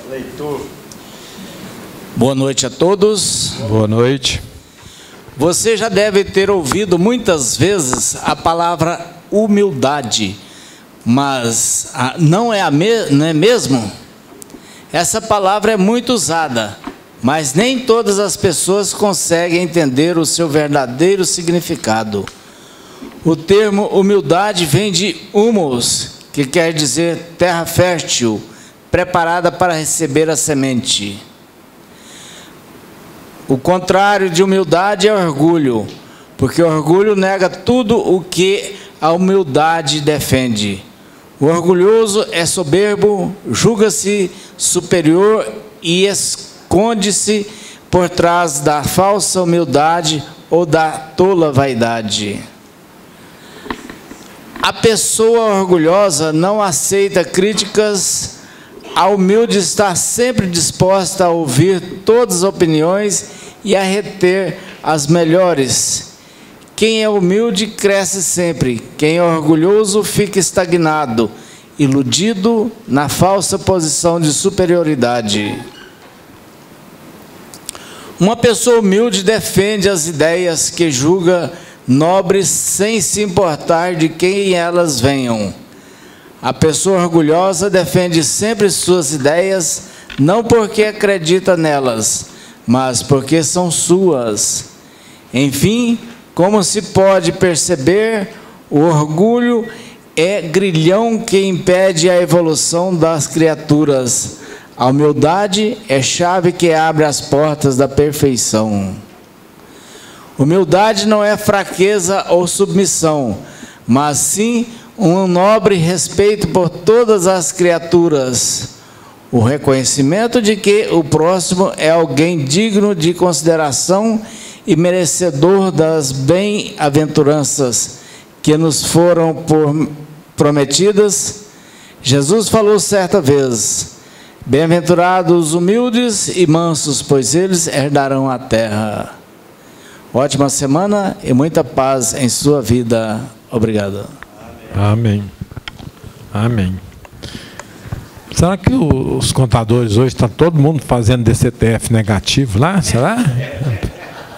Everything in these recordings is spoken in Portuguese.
Leitor. Boa noite a todos. Boa noite. Você já deve ter ouvido muitas vezes a palavra humildade, mas não é mesmo? Essa palavra é muito usada, mas nem todas as pessoas conseguem entender o seu verdadeiro significado. O termo humildade vem de humus, que quer dizer terra fértil, preparada para receber a semente. O contrário de humildade é orgulho, porque o orgulho nega tudo o que a humildade defende. O orgulhoso é soberbo, julga-se superior e esconde-se por trás da falsa humildade ou da tola vaidade. A pessoa orgulhosa não aceita críticas. A humilde está sempre disposta a ouvir todas as opiniões e a reter as melhores. Quem é humilde cresce sempre. Quem é orgulhoso fica estagnado, iludido na falsa posição de superioridade. Uma pessoa humilde defende as ideias que julga nobres sem se importar de quem elas venham. A pessoa orgulhosa defende sempre suas ideias, não porque acredita nelas, mas porque são suas. Enfim, como se pode perceber, o orgulho é grilhão que impede a evolução das criaturas. A humildade é chave que abre as portas da perfeição. Humildade não é fraqueza ou submissão, mas sim um nobre respeito por todas as criaturas, o reconhecimento de que o próximo é alguém digno de consideração e merecedor das bem-aventuranças que nos foram prometidas. Jesus falou certa vez: bem-aventurados os humildes e mansos, pois eles herdarão a terra. Ótima semana e muita paz em sua vida. Obrigado. Amém. Amém. Será que os contadores hoje estão todo mundo fazendo DCTF negativo lá? Será?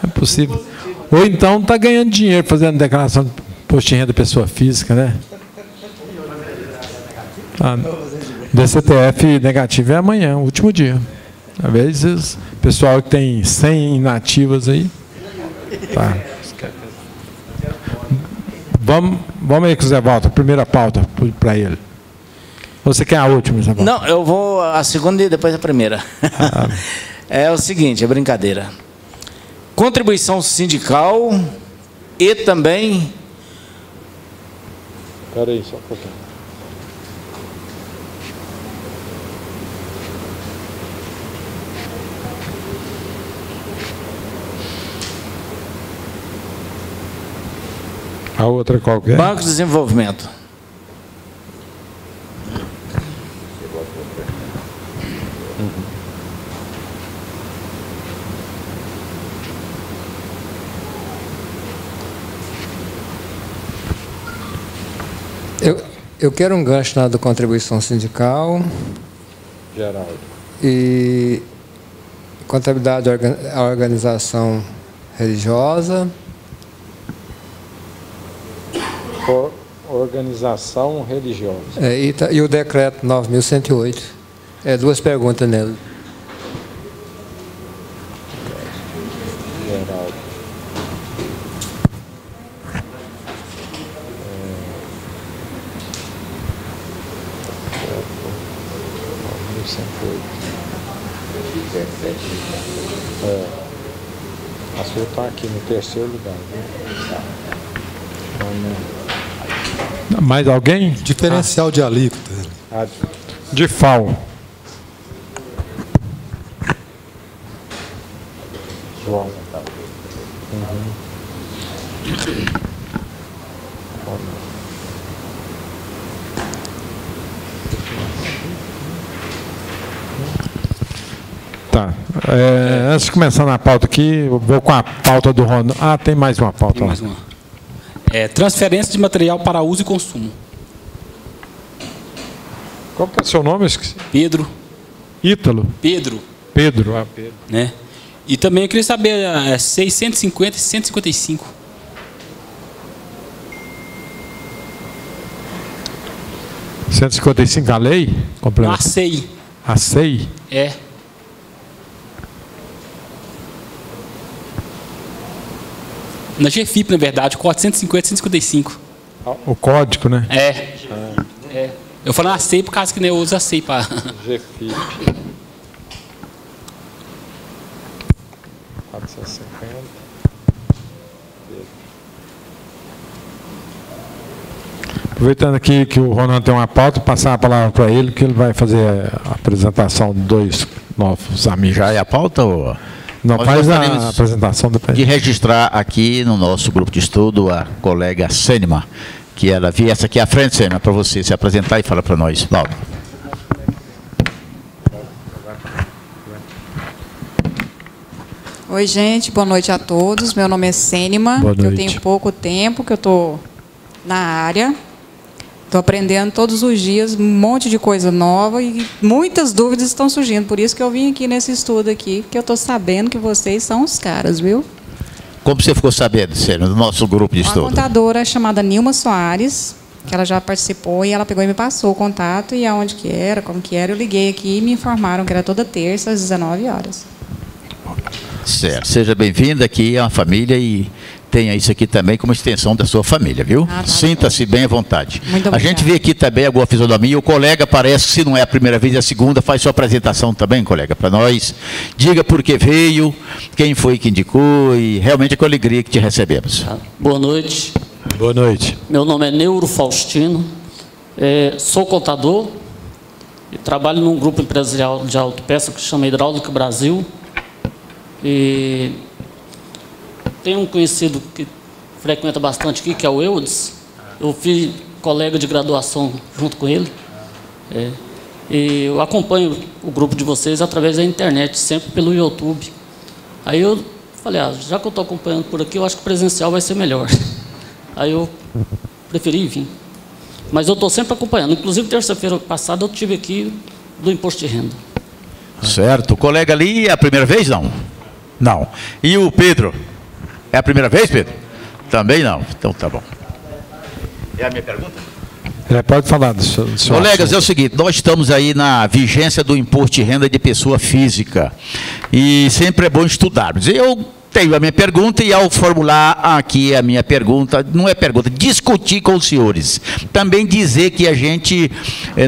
É possível. Ou então está ganhando dinheiro fazendo declaração de imposto de renda pessoa física, né? DCTF negativo é amanhã, o último dia. Às vezes, o pessoal que tem 100 inativas aí. Tá. Vamos aí com o Zé Walter, primeira pauta para ele. Você quer a última, Zé Walter? Não, eu vou a segunda e depois a primeira. É o seguinte, é brincadeira. Contribuição sindical e também... Espera aí, só um pouquinho. A outra qual que é? Banco de Desenvolvimento. Eu quero um gancho na da contribuição sindical. Geraldo. E contabilidade à organização religiosa. Organização religiosa. E o decreto 9.108. Duas perguntas nele. Geraldo. A sua está aqui no terceiro lugar. Mais alguém? Diferencial de alíquota. De FAO. João. Tá. Antes de começar na pauta aqui, eu vou com a pauta do Ronaldo. Ah, tem mais uma pauta. Tem mais uma. Transferência de material para uso e consumo. Qual que é o seu nome? Eu esqueci. Pedro. Ítalo? Pedro. Pedro. Né? E também eu queria saber 650 e 155. R$155 a lei? A SEI. A SEI? É. Na GFIP, na verdade, 450 e 155. O código, né? É. Eu falo a SEI por causa que eu uso a SEI para... GFIP. 450. Aproveitando aqui que o Ronaldo tem uma pauta, passar a palavra para ele, que ele vai fazer a apresentação de dois novos amigos. Já é a pauta? Ou... Não, faz a apresentação depois. De registrar aqui no nosso grupo de estudo a colega Sênima, que ela viesse aqui à frente, Sênima, para você se apresentar e falar para nós. Valdo. Oi, gente, boa noite a todos. Meu nome é Sênima. Eu tenho pouco tempo que eu estou na área. Estou aprendendo todos os dias um monte de coisa nova e muitas dúvidas estão surgindo. Por isso que eu vim aqui nesse estudo aqui, porque eu estou sabendo que vocês são os caras, viu? Como você ficou sabendo, Sênima, do nosso grupo de estudo? Uma contadora chamada Nilma Soares, que ela já participou, e ela pegou e me passou o contato e aonde que era, como que era. Eu liguei aqui e me informaram que era toda terça às 19 horas. Certo. Seja bem-vinda aqui a uma família e tenha isso aqui também como extensão da sua família, viu? Tá. Sinta-se bem à vontade. Muito obrigada. A gente vê aqui também alguma fisionomia. O colega parece que, se não é a primeira vez, é a segunda. Faz sua apresentação também, colega, para nós. Diga por que veio, quem foi que indicou e realmente é com alegria que te recebemos. Boa noite. Boa noite. Meu nome é Neuro Faustino. Sou contador e trabalho num grupo empresarial de autopeça que se chama Hidráulica Brasil. E tem um conhecido que frequenta bastante aqui, que é o Eudes. Eu fui colega de graduação junto com ele. E eu acompanho o grupo de vocês através da internet, sempre pelo YouTube. Aí eu falei, já que eu estou acompanhando por aqui, eu acho que o presencial vai ser melhor. Aí eu preferi vir. Mas eu estou sempre acompanhando. Inclusive, terça-feira passada, eu estive aqui do Imposto de Renda. Certo. O colega ali é a primeira vez, não? Não. E o Pedro? É a primeira vez, Pedro? Também não. Então tá bom. É a minha pergunta? Pode falar do seu colegas, assunto. é o seguinte, nós estamos aí na vigência do imposto de renda de pessoa física. E sempre é bom estudarmos. Eu tenho a minha pergunta e, ao formular aqui a minha pergunta, não é pergunta, discutir com os senhores. Também dizer que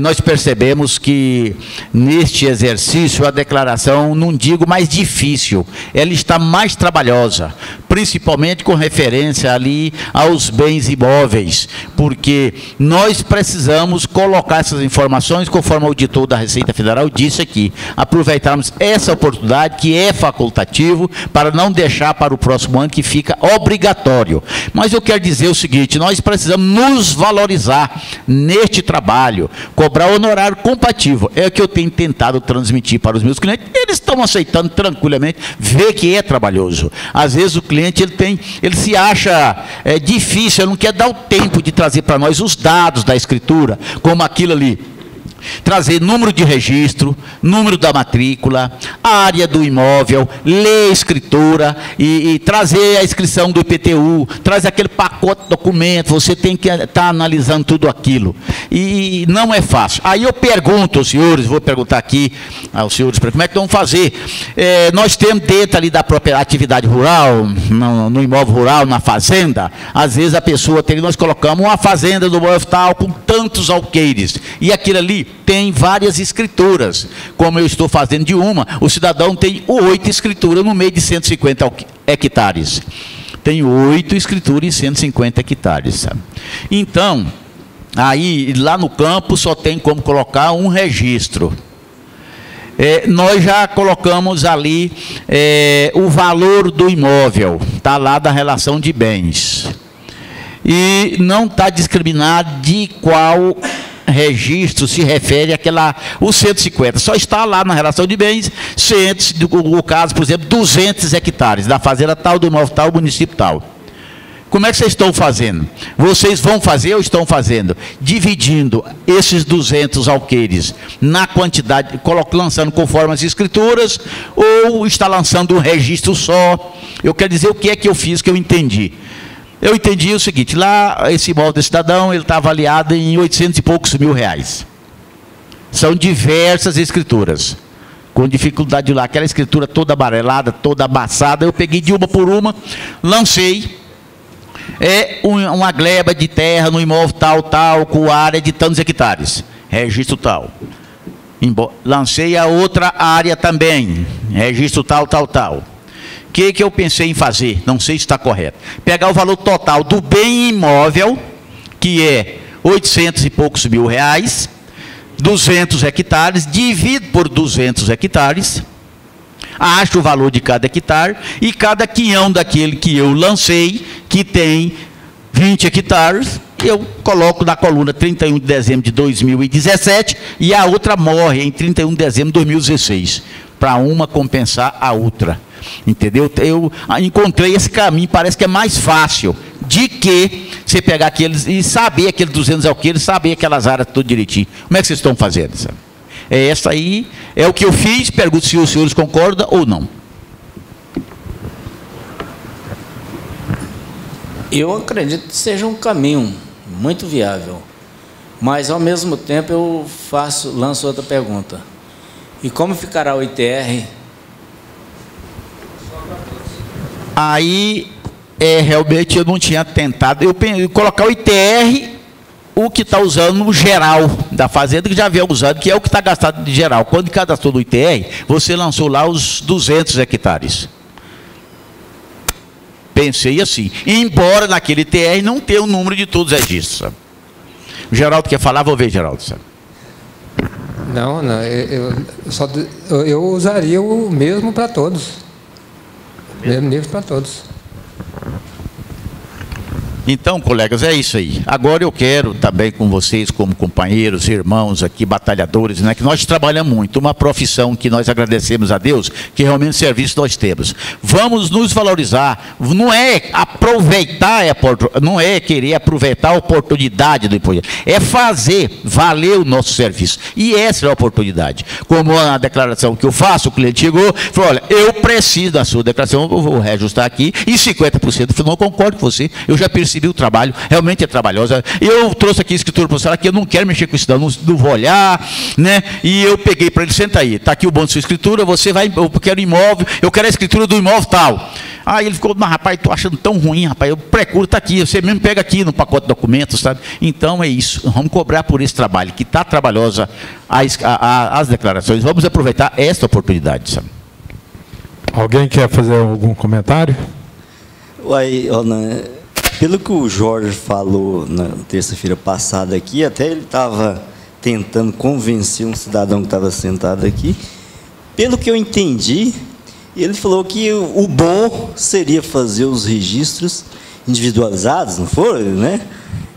nós percebemos que neste exercício a declaração, não digo mais difícil, ela está mais trabalhosa, principalmente com referência ali aos bens imóveis, porque nós precisamos colocar essas informações, conforme o auditor da Receita Federal disse aqui, aproveitarmos essa oportunidade que é facultativo para não deixar para o próximo ano, que fica obrigatório. Mas eu quero dizer o seguinte, nós precisamos nos valorizar neste trabalho, cobrar honorário compatível. É o que eu tenho tentado transmitir para os meus clientes. Eles estão aceitando tranquilamente, vê que é trabalhoso. Às vezes o cliente ele se acha difícil, ele não quer dar o tempo de trazer para nós os dados da escritura, como aquilo ali. Trazer número de registro, número da matrícula, área do imóvel, ler a escritura e trazer a inscrição do IPTU, trazer aquele pacote de documento, você tem que estar analisando tudo aquilo. E não é fácil. Aí eu pergunto aos senhores, vou perguntar aqui aos senhores, como é que vão fazer? Nós temos dentro ali da própria atividade rural, no imóvel rural, na fazenda, às vezes a pessoa nós colocamos uma fazenda do imóvel tal com tantos alqueires, e aquilo ali tem várias escrituras, como eu estou fazendo de uma, o cidadão tem 8 escrituras no meio de 150 hectares. Tem 8 escrituras em 150 hectares. Sabe? Então, aí lá no campo só tem como colocar um registro. Nós já colocamos ali o valor do imóvel, está lá da relação de bens. e não está discriminado de qual registro se refere àquela, os 150. Só está lá na relação de bens, o caso, por exemplo, 200 hectares, da fazenda tal, do imóvel tal, município tal. Como é que vocês estão fazendo? Vocês vão fazer ou estão fazendo? Dividindo esses 200 alqueires na quantidade, lançando conforme as escrituras, ou está lançando um registro só? Eu quero dizer o que é que eu fiz, que eu entendi. Eu entendi o seguinte, lá esse imóvel do cidadão, ele está avaliado em 800 e poucos mil reais. São diversas escrituras, com dificuldade de lá, aquela escritura toda amarelada, toda amassada, eu peguei de uma por uma, lancei, uma gleba de terra no imóvel tal, com área de tantos hectares, registro tal. Lancei a outra área também, registro tal. O que eu pensei em fazer? Não sei se está correto. Pegar o valor total do bem imóvel, que é 800 e poucos mil reais, 200 hectares, divido por 200 hectares, acho o valor de cada hectare, e cada quinhão daquele que eu lancei, que tem 20 hectares, eu coloco na coluna 31 de dezembro de 2017, e a outra morre em 31 de dezembro de 2016, para uma compensar a outra. Entendeu? Eu encontrei esse caminho, parece que é mais fácil de que você pegar aqueles e saber aqueles 200 alqueires, saber aquelas áreas tudo direitinho. Como é que vocês estão fazendo? Sabe? Essa aí é o que eu fiz, pergunto se os senhores concordam ou não. Eu acredito que seja um caminho muito viável, mas ao mesmo tempo eu lanço outra pergunta. E como ficará o ITR? Aí, realmente eu não tinha tentado, eu colocar o ITR, o que está usando no geral da fazenda, que já havia usado, que é o que está gastado de geral. Quando cadastrou no ITR, você lançou lá os 200 hectares. Pensei assim, embora naquele ITR não tenha o número de todos os registros. Sabe? O Geraldo quer falar? Vou ver, Geraldo. Sabe? Não, eu usaria o mesmo para todos. Mesmo nível para todos. Então, colegas, é isso aí. Agora eu quero também com vocês, como companheiros, irmãos aqui, batalhadores, né, que nós trabalhamos muito, uma profissão que nós agradecemos a Deus, que realmente serviço nós temos. Vamos nos valorizar, não é aproveitar, não é querer aproveitar a oportunidade do imposto, é fazer valer o nosso serviço. E essa é a oportunidade. Como a declaração que eu faço, o cliente chegou, falou, olha, eu preciso da sua declaração, eu vou reajustar aqui, e 50% eu não concordo com você, eu já percebi o trabalho, realmente é trabalhosa. Eu trouxe aqui a escritura para você, que eu não quero mexer com isso, não vou olhar, né? E eu peguei para ele, senta aí, está aqui o bom de sua escritura, você vai, eu quero imóvel, eu quero a escritura do imóvel tal. Aí ele ficou, mas rapaz, estou achando tão ruim, rapaz, eu procuro, está aqui, você mesmo pega aqui no pacote de documentos, sabe? Então é isso, vamos cobrar por esse trabalho, que está trabalhosa as declarações, vamos aproveitar esta oportunidade, sabe? Alguém quer fazer algum comentário? Uai, pelo que o Jorge falou na terça-feira passada aqui, até ele estava tentando convencer um cidadão que estava sentado aqui. Pelo que eu entendi, ele falou que o bom seria fazer os registros individualizados, não foi, né?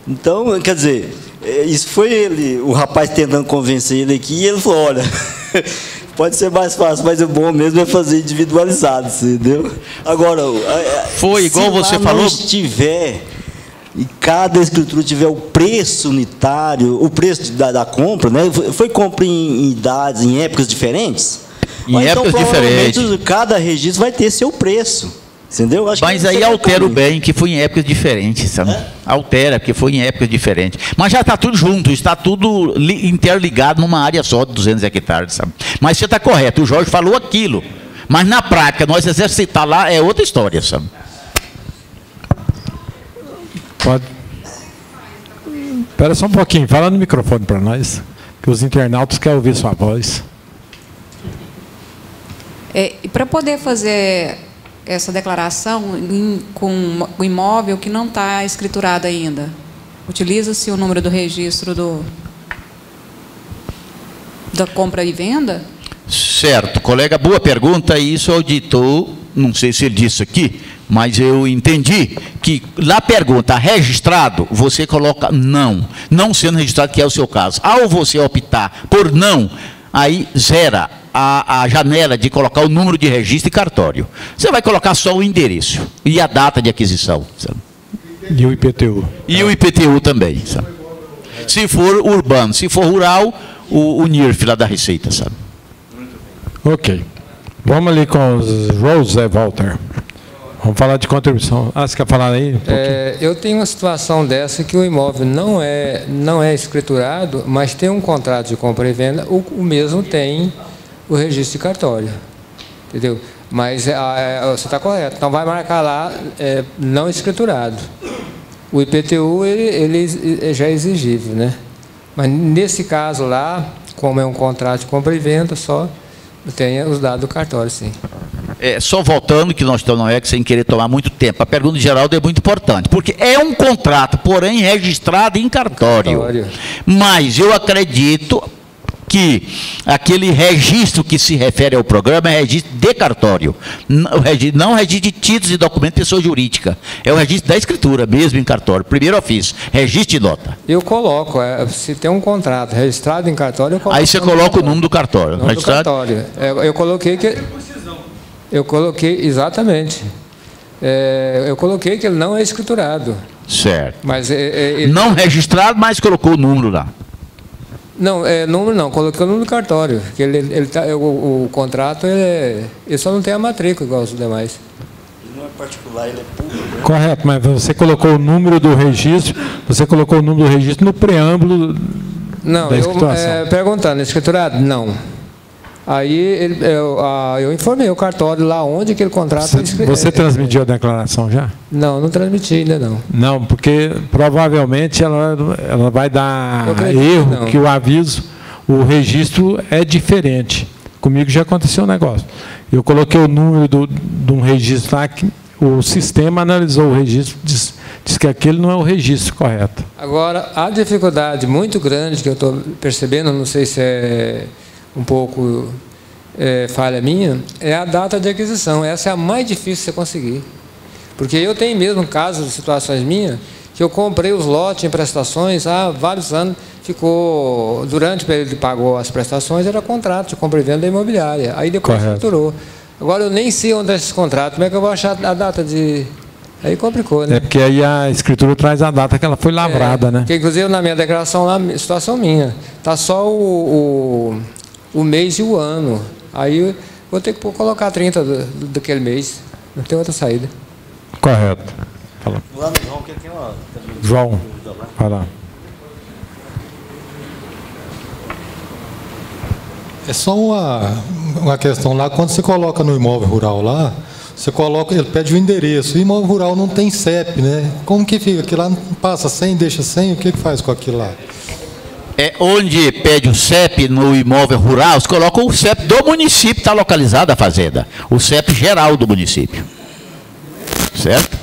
Então, quer dizer, isso foi ele, o rapaz tentando convencer ele aqui, e ele falou, olha, pode ser mais fácil, mas o bom mesmo é fazer individualizado, entendeu? Agora, foi igual você falou, não estiver, e cada escritura tiver o preço unitário, o preço da compra, né? Foi compra em idades, em épocas diferentes? Em épocas diferentes. Cada registro vai ter seu preço. Entendeu? Mas aí altera o bem, que foi em épocas diferentes, sabe? Altera, porque foi em épocas diferentes. Mas já está tudo junto, está tudo interligado numa área só de 200 hectares, sabe? Mas você está correto, o Jorge falou aquilo. Mas na prática, nós exercitar lá é outra história, sabe? Pode. Espera só um pouquinho, fala no microfone para nós, que os internautas querem ouvir sua voz. E para poder fazer essa declaração com o imóvel que não está escriturado ainda, utiliza-se o número do registro da compra e venda? Certo, colega, boa pergunta. Isso auditou, não sei se ele disse aqui, Mas eu entendi que na pergunta registrado, você coloca não. Não sendo registrado, que é o seu caso. Ao você optar por não, aí zera a janela de colocar o número de registro e cartório. Você vai colocar só o endereço e a data de aquisição. Sabe? E o IPTU. E o IPTU também. Sabe? Se for urbano, se for rural, o NIRF lá da Receita, sabe? Ok. Vamos ali com os Rose Walter. Vamos falar de contribuição. Você quer falar aí? Eu tenho uma situação dessa que o imóvel não é escriturado, mas tem um contrato de compra e venda, o mesmo tem o registro de cartório. Entendeu? Mas você está correto. Então vai marcar lá não escriturado. O IPTU ele já é exigível, né? Mas nesse caso lá, como é um contrato de compra e venda, só tem os dados do cartório, sim. Só voltando, que nós estamos sem querer tomar muito tempo, a pergunta de Geraldo é muito importante, porque é um contrato, porém registrado em cartório. Mas eu acredito que aquele registro que se refere ao programa é registro de cartório, não registro de títulos e documentos de pessoa jurídica, é o registro da escritura mesmo em cartório, primeiro ofício, registro de nota. Eu coloco, se tem um contrato registrado em cartório, eu coloco. Aí você coloca o número do cartório. Número do cartório. Eu coloquei que... Eu coloquei, exatamente. Eu coloquei que ele não é escriturado. Certo. Mas não registrado, mas colocou o número lá. Não, número não, coloquei o número do cartório. Que o contrato, ele só não tem a matrícula igual os demais. Não é particular, ele é público. Correto, mas você colocou o número do registro, no preâmbulo da escrituração. Perguntando, escriturado? Não. Aí eu informei o cartório lá onde aquele contrato... Você transmitiu a declaração já? Não transmiti ainda não. Não, porque provavelmente ela vai dar erro, que o aviso, o registro é diferente. Comigo já aconteceu um negócio. Eu coloquei o número de um registro lá, que o sistema analisou o registro, diz que aquele não é o registro correto. Agora, a dificuldade muito grande que eu estou percebendo, não sei se é um pouco falha minha, é a data de aquisição. Essa é a mais difícil de você conseguir. Porque eu tenho mesmo casos, situações minhas, que eu comprei os lotes em prestações há vários anos, ficou, durante o período que pagou as prestações, era contrato de compra e venda da imobiliária. Aí depois estruturou. Agora eu nem sei onde é esse contrato, como é que eu vou achar a data de... Aí complicou, né? É porque aí a escritura traz a data que ela foi lavrada, né? Porque, inclusive, na minha declaração lá, situação minha, está só o mês e o ano. Aí eu vou ter que colocar 30 daquele mês. Não tem outra saída. Correto. Fala. Lá no João, que tem uma... João, vai lá. É só uma questão lá, quando você coloca no imóvel rural lá, você coloca, ele pede o endereço. O imóvel rural não tem CEP, né? Como que fica? Aquilo lá não passa sem, deixa sem? O que faz com aquilo lá? Onde pede o CEP no imóvel rural, você coloca o CEP do município, está localizado a fazenda. O CEP geral do município. Certo?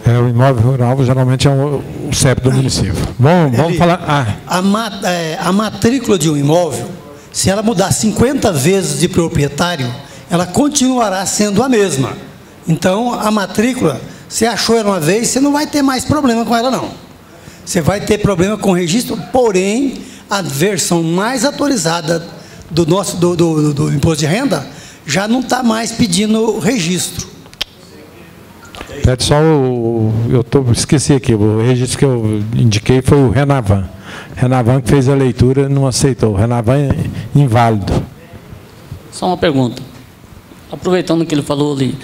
O imóvel rural geralmente é o CEP do município. Bom, vamos falar... A matrícula de um imóvel, se ela mudar 50 vezes de proprietário, ela continuará sendo a mesma. Então, a matrícula, você achou ela uma vez, você não vai ter mais problema com ela, não. Você vai ter problema com o registro, porém, a versão mais atualizada do imposto de renda já não está mais pedindo registro. Pede só esqueci aqui, o registro que eu indiquei foi o Renavan. Renavan que fez a leitura não aceitou. Renavan é inválido. Só uma pergunta. Aproveitando o que ele falou ali,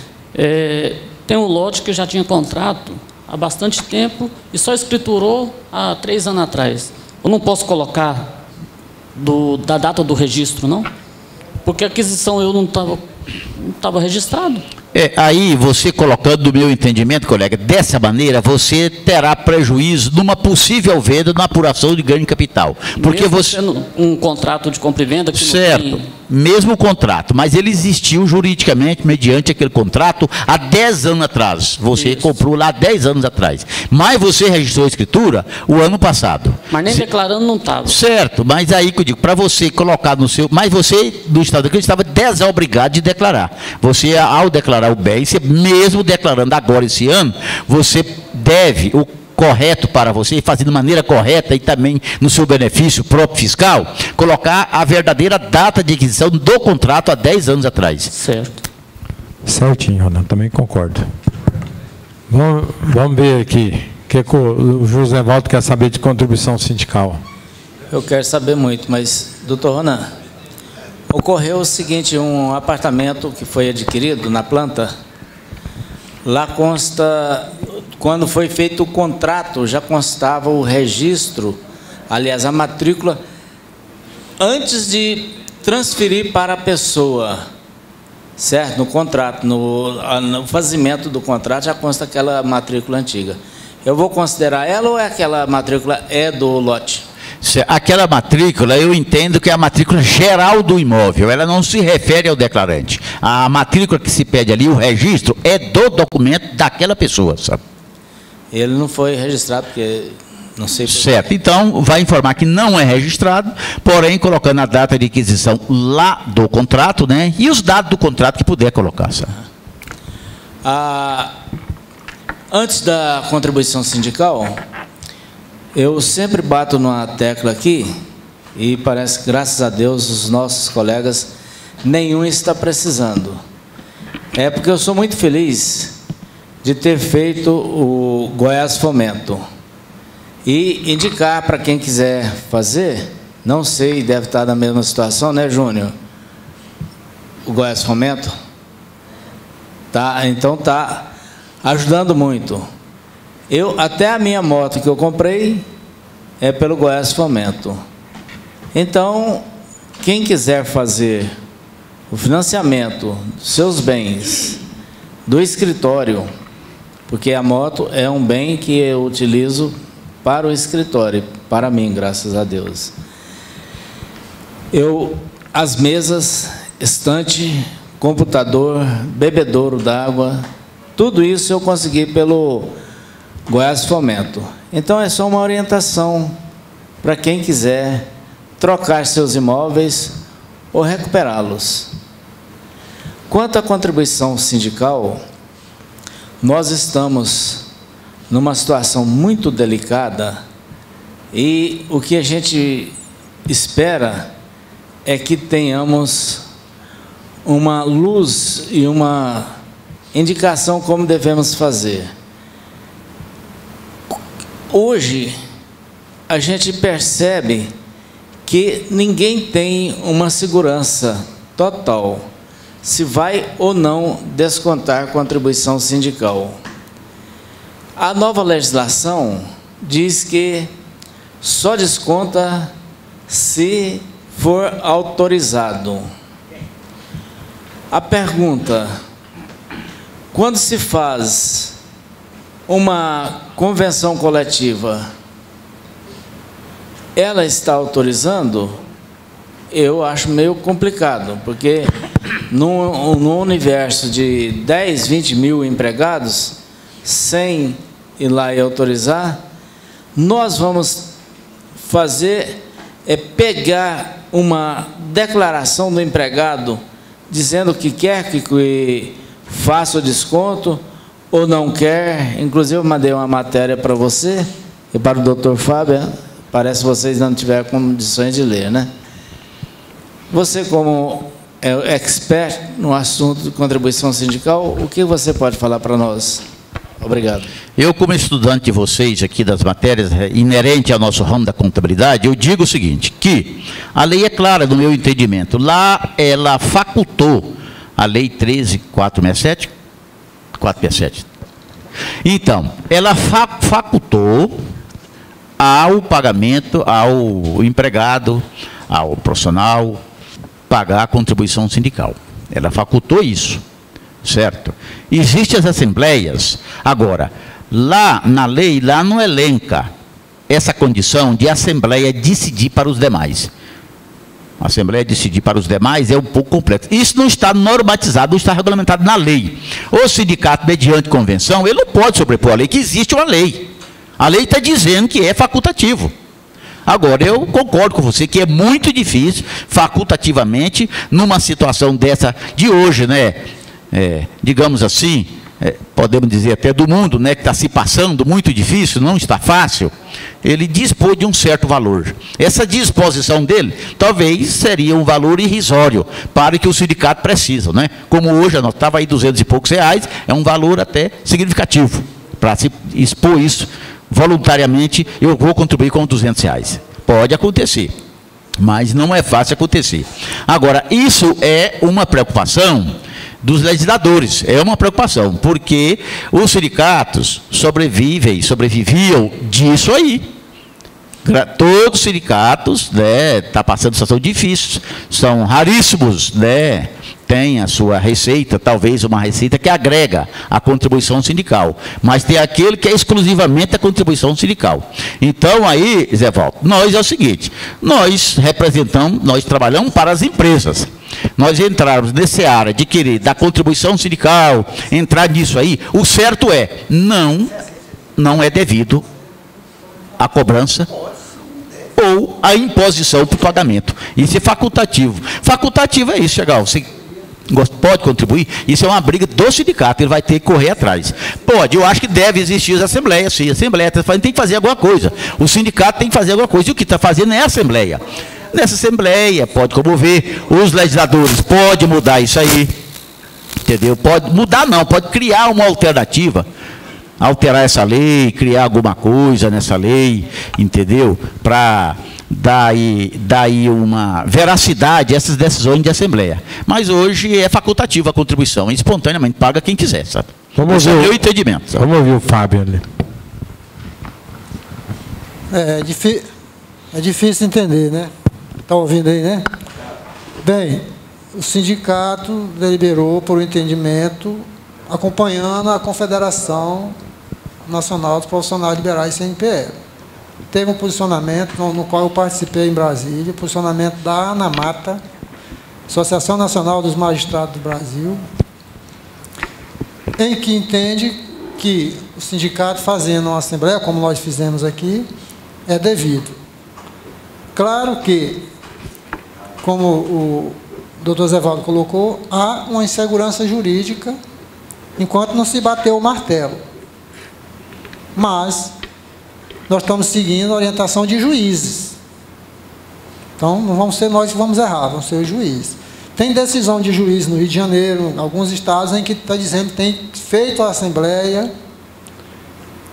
tem um lote que já tinha contrato há bastante tempo e só escriturou há 3 anos atrás. Eu não posso colocar da data do registro, não? Porque a aquisição eu não estava registrado. Aí você colocando, do meu entendimento, colega, dessa maneira, você terá prejuízo numa possível venda, na apuração de ganho de capital. Porque mesmo você... sendo um contrato de compra e venda que certo. Não tem... mesmo contrato, mas ele existiu juridicamente mediante aquele contrato há 10 anos atrás. Você comprou lá há 10 anos atrás. Mas você registrou a escritura o ano passado. Mas nem declarando não estava. Certo, mas aí que eu digo, para você colocar no seu... Mas você, no Estado de Cristo, estava desobrigado de declarar. Você, ao declarar o bem, você mesmo declarando agora esse ano, você deve... o correto para você, fazer de maneira correta e também no seu benefício próprio fiscal, colocar a verdadeira data de aquisição do contrato há 10 anos atrás. Certo. Certinho, Ronaldo, também concordo. Vamos ver aqui, o que o José Valdo quer saber de contribuição sindical. Eu quero saber muito, mas, doutor Ronan, ocorreu o seguinte, um apartamento que foi adquirido na planta, lá consta... Quando foi feito o contrato, já constava o registro, aliás, a matrícula, antes de transferir para a pessoa, certo? No contrato, no fazimento do contrato, já consta aquela matrícula antiga. Eu vou considerar ela ou aquela matrícula é do lote? Aquela matrícula, eu entendo que é a matrícula geral do imóvel, ela não se refere ao declarante. A matrícula que se pede ali, o registro, é do documento daquela pessoa, sabe? Ele não foi registrado, porque não sei... Certo, então vai informar que não é registrado, porém colocando a data de aquisição lá do contrato, né? E os dados do contrato que puder colocar, sabe? Antes da contribuição sindical, eu sempre bato numa tecla aqui, e parece que, graças a Deus, os nossos colegas, nenhum está precisando. É porque eu sou muito feliz de ter feito o Goiás Fomento e indicar para quem quiser fazer, não sei, deve estar na mesma situação, né, Júnior? O Goiás Fomento? Tá, então está ajudando muito. Até a minha moto que eu comprei é pelo Goiás Fomento. Então, quem quiser fazer o financiamento dos seus bens, do escritório, porque a moto é um bem que eu utilizo para o escritório, para mim, graças a Deus. As mesas, estante, computador, bebedouro d'água, tudo isso eu consegui pelo Goiás Fomento. Então é só uma orientação para quem quiser trocar seus imóveis ou recuperá-los. Quanto à contribuição sindical, nós estamos numa situação muito delicada e o que a gente espera é que tenhamos uma luz e uma indicação como devemos fazer. Hoje, a gente percebe que ninguém tem uma segurança total se vai ou não descontar contribuição sindical. A nova legislação diz que só desconta se for autorizado. A pergunta: quando se faz uma convenção coletiva, ela está autorizando? Eu acho meio complicado, porque no universo de 10, 20 mil empregados, sem ir lá e autorizar, nós vamos fazer pegar uma declaração do empregado dizendo que quer que faça o desconto ou não quer. Inclusive eu mandei uma matéria para você e para o doutor Fábio, parece que vocês não tiveram condições de ler, né? Você, como expert no assunto de contribuição sindical, o que você pode falar para nós? Obrigado. Eu, como estudante de vocês aqui das matérias inerentes ao nosso ramo da contabilidade, eu digo o seguinte, que a lei é clara no meu entendimento. Lá ela facultou a lei 13.467. Então, ela facultou ao pagamento, ao empregado, ao profissional, pagar a contribuição sindical. Ela facultou isso, certo? Existem as assembleias. Agora, lá na lei, lá não elenca essa condição de a assembleia decidir para os demais. a Assembleia decidir para os demais, é um pouco complexo. Isso não está normatizado, não está regulamentado na lei. O sindicato, mediante convenção, ele não pode sobrepor a lei, que existe uma lei. A lei está dizendo que é facultativo. Agora, eu concordo com você que é muito difícil, facultativamente, numa situação dessa de hoje, né? Digamos assim, podemos dizer até do mundo, né, que está se passando, muito difícil, não está fácil, ele dispor de um certo valor. Essa disposição dele, talvez, seria um valor irrisório para o que o sindicato precisa, né? Como hoje, nós estava aí R$200 e poucos, é um valor até significativo, para se expor isso. Voluntariamente, eu vou contribuir com R$200. Pode acontecer, mas não é fácil acontecer. Agora, isso é uma preocupação dos legisladores, é uma preocupação, porque os sindicatos sobreviviam disso aí. Todos os sindicatos, né, estão passando situação difícil, são raríssimos, né, tem a sua receita, talvez uma receita que agrega a contribuição sindical, mas tem aquele que é exclusivamente a contribuição sindical. Então, aí, Zé Valdo, nós é o seguinte, nós representamos, nós trabalhamos para as empresas. Nós entrarmos nessa área de querer da contribuição sindical, entrar nisso aí, o certo é, não é devido a cobrança ou a imposição para o pagamento. Isso é facultativo. Facultativo é isso, chegar, você pode contribuir, isso é uma briga do sindicato, ele vai ter que correr atrás. Pode, eu acho que deve existir as assembleias, sim, a assembleia tem que fazer alguma coisa, o sindicato tem que fazer alguma coisa, e o que está fazendo é a assembleia. Nessa assembleia, pode comover, os legisladores, pode mudar isso aí, entendeu? Pode mudar não, pode criar uma alternativa, alterar essa lei, criar alguma coisa nessa lei, entendeu? Para dar aí uma veracidade a essas decisões de assembleia. Mas hoje é facultativa a contribuição, espontaneamente paga quem quiser, sabe? Vamos ver o meu entendimento. Sabe? Vamos ouvir o Fábio ali. É difícil entender, né? Está ouvindo aí, né? Bem, o sindicato deliberou por um entendimento acompanhando a Confederação Nacional dos Profissionais Liberais CNPL. Teve um posicionamento no qual eu participei em Brasília, posicionamento da ANAMATA, Associação Nacional dos Magistrados do Brasil, em que entende que o sindicato fazendo uma assembleia, como nós fizemos aqui, é devido. Claro que, como o doutor Zé Valdo colocou, há uma insegurança jurídica enquanto não se bateu o martelo. Mas nós estamos seguindo a orientação de juízes. Então, não vamos ser nós que vamos errar, vão ser os juízes. Tem decisão de juiz no Rio de Janeiro, em alguns estados, em que está dizendo que tem feito a assembleia,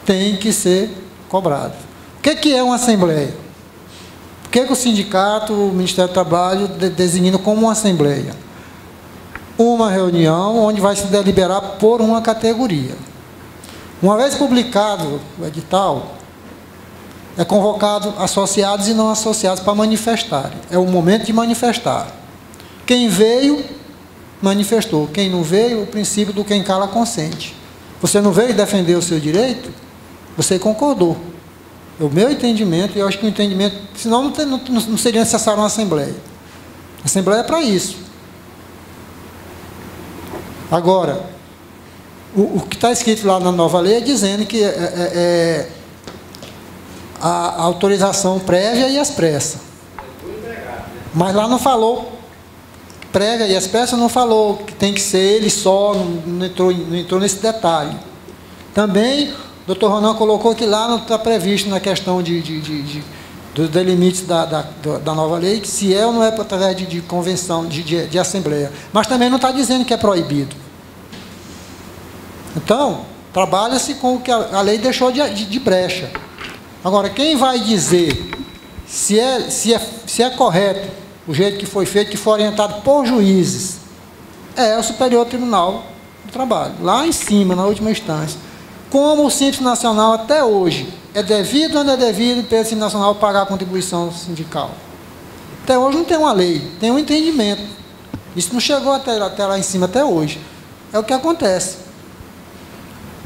tem que ser cobrado. O que é uma assembleia? O que o sindicato, o Ministério do Trabalho, designa como uma assembleia? Uma reunião onde vai se deliberar por uma categoria. Uma vez publicado o edital, é convocado associados e não associados para manifestarem. É o momento de manifestar. Quem veio, manifestou. Quem não veio, o princípio do quem cala consente. Você não veio defender o seu direito, você concordou. É o meu entendimento, e eu acho que o entendimento, senão não seria necessário uma assembleia. A assembleia é para isso. Agora, o que está escrito lá na nova lei é dizendo que a autorização prévia e expressa. Mas lá não falou prévia e expressa, não falou que tem que ser ele só, não entrou nesse detalhe. Também, o doutor Ronan colocou que lá não está previsto na questão dos delimites da nova lei, que se é ou não é através de convenção, de assembleia. Mas também não está dizendo que é proibido. Então, trabalha-se com o que a lei deixou de brecha. Agora, quem vai dizer se é correto o jeito que foi feito, que foi orientado por juízes, é o Superior Tribunal do Trabalho, lá em cima, na última instância. Como o Simples Nacional, até hoje, é devido ou não é devido pelo Simples Nacional pagar a contribuição sindical? Até hoje não tem uma lei, tem um entendimento. Isso não chegou até lá em cima, até hoje. É o que acontece.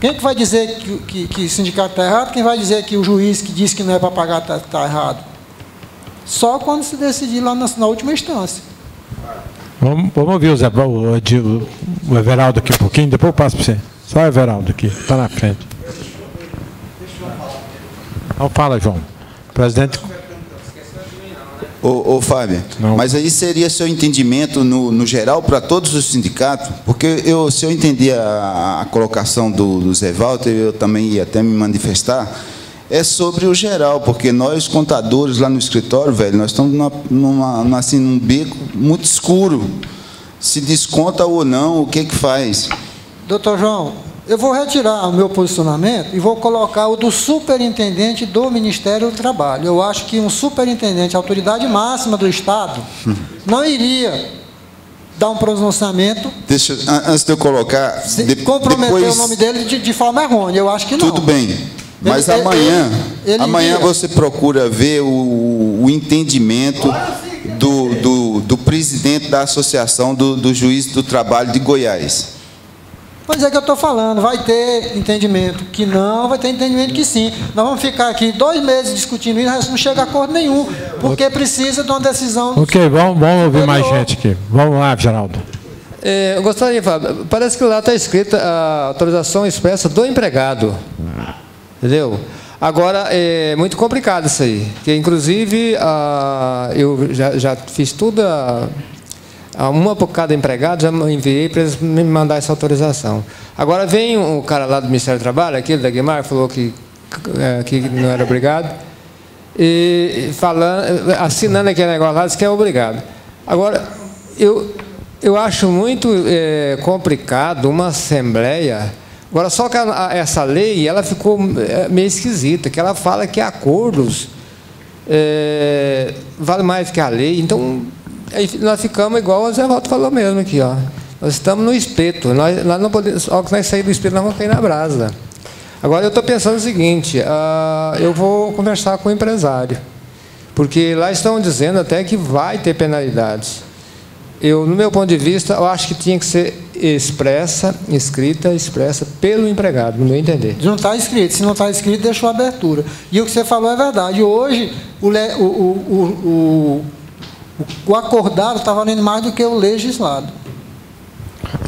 Quem que vai dizer que o sindicato está errado? Quem vai dizer que o juiz que diz que não é para pagar está errado? só quando se decidir lá na última instância. Vamos ouvir o Everaldo aqui um pouquinho, depois eu passo para você. Só o Everaldo aqui, está na frente. Então fala, João. Presidente. Ô Fábio, não. Mas aí seria seu entendimento no geral para todos os sindicatos? Porque se eu entender a colocação do Zé Walter, eu também ia até me manifestar, é sobre o geral, porque nós, contadores lá no escritório, velho, nós estamos assim, num beco muito escuro. Se desconta ou não, o que faz? Doutor João, eu vou retirar o meu posicionamento e vou colocar o do superintendente do Ministério do Trabalho. Eu acho que um superintendente, a autoridade máxima do Estado, não iria dar um pronunciamento... Antes de eu colocar... comprometer o nome dele de forma errônea. Eu acho que não. Tudo bem. Mas amanhã você procura ver o entendimento do presidente da Associação do Juízes do Trabalho de Goiás. Pois é que eu estou falando, vai ter entendimento que não, vai ter entendimento que sim. Nós vamos ficar aqui 2 meses discutindo isso, não chega a acordo nenhum, porque precisa de uma decisão... Ok, vamos ouvir mais gente aqui. Vamos lá, Geraldo. Eu gostaria de falar, parece que lá está escrita a autorização expressa do empregado. Entendeu? Agora, é muito complicado isso aí, porque, inclusive, eu já fiz tudo... uma por cada empregado, já enviei para eles me mandar essa autorização. Agora vem o cara lá do Ministério do Trabalho, aquele da Guimar, falou que não era obrigado, e assinando aquele negócio lá, disse que é obrigado. Agora, eu acho muito complicado uma assembleia. Agora, só que essa lei, ela ficou meio esquisita, que ela fala que acordos vale mais que a lei, então... Aí nós ficamos igual o Zé Walter falou mesmo aqui, ó. Nós estamos no espeto. Nós não podemos, só que nós saímos do espeto, nós vamos cair na brasa. Agora eu estou pensando o seguinte, eu vou conversar com o empresário, porque lá estão dizendo até que vai ter penalidades. No meu ponto de vista, eu acho que tinha que ser escrita pelo empregado, no meu entender. Não está escrito. Se não está escrito, deixou abertura. E o que você falou é verdade. Hoje, o acordado está valendo mais do que o legislado.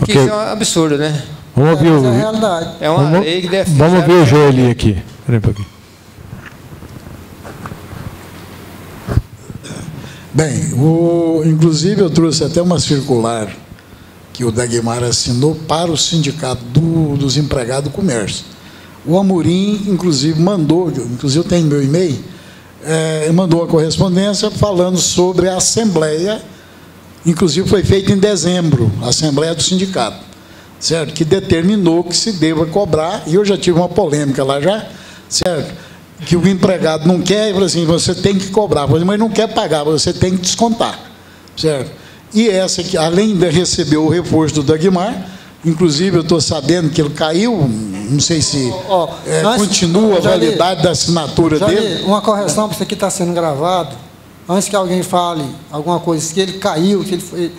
Okay. Isso é um absurdo, né? Vamos ouvir é a realidade. É uma lei que deve... Vamos ouvir o Joeli aqui. Espera um pouquinho. Bem, inclusive eu trouxe até uma circular que o Dagmar assinou para o Sindicato dos Empregados do Comércio. O Amorim, inclusive, eu tenho meu e-mail, mandou uma correspondência falando sobre a Assembleia, inclusive foi feita em dezembro, a Assembleia do Sindicato, certo? Que determinou que se deva cobrar, e eu já tive uma polêmica lá já, certo? Que o empregado não quer, e falou assim, você tem que cobrar, mas não quer pagar, você tem que descontar, certo? E essa que, além de receber o reforço do Dagmar, inclusive eu estou sabendo que ele caiu, não sei se continua a validade da assinatura dele. Uma correção, porque isso aqui está sendo gravado, antes que alguém fale alguma coisa, que ele caiu, que ele foi...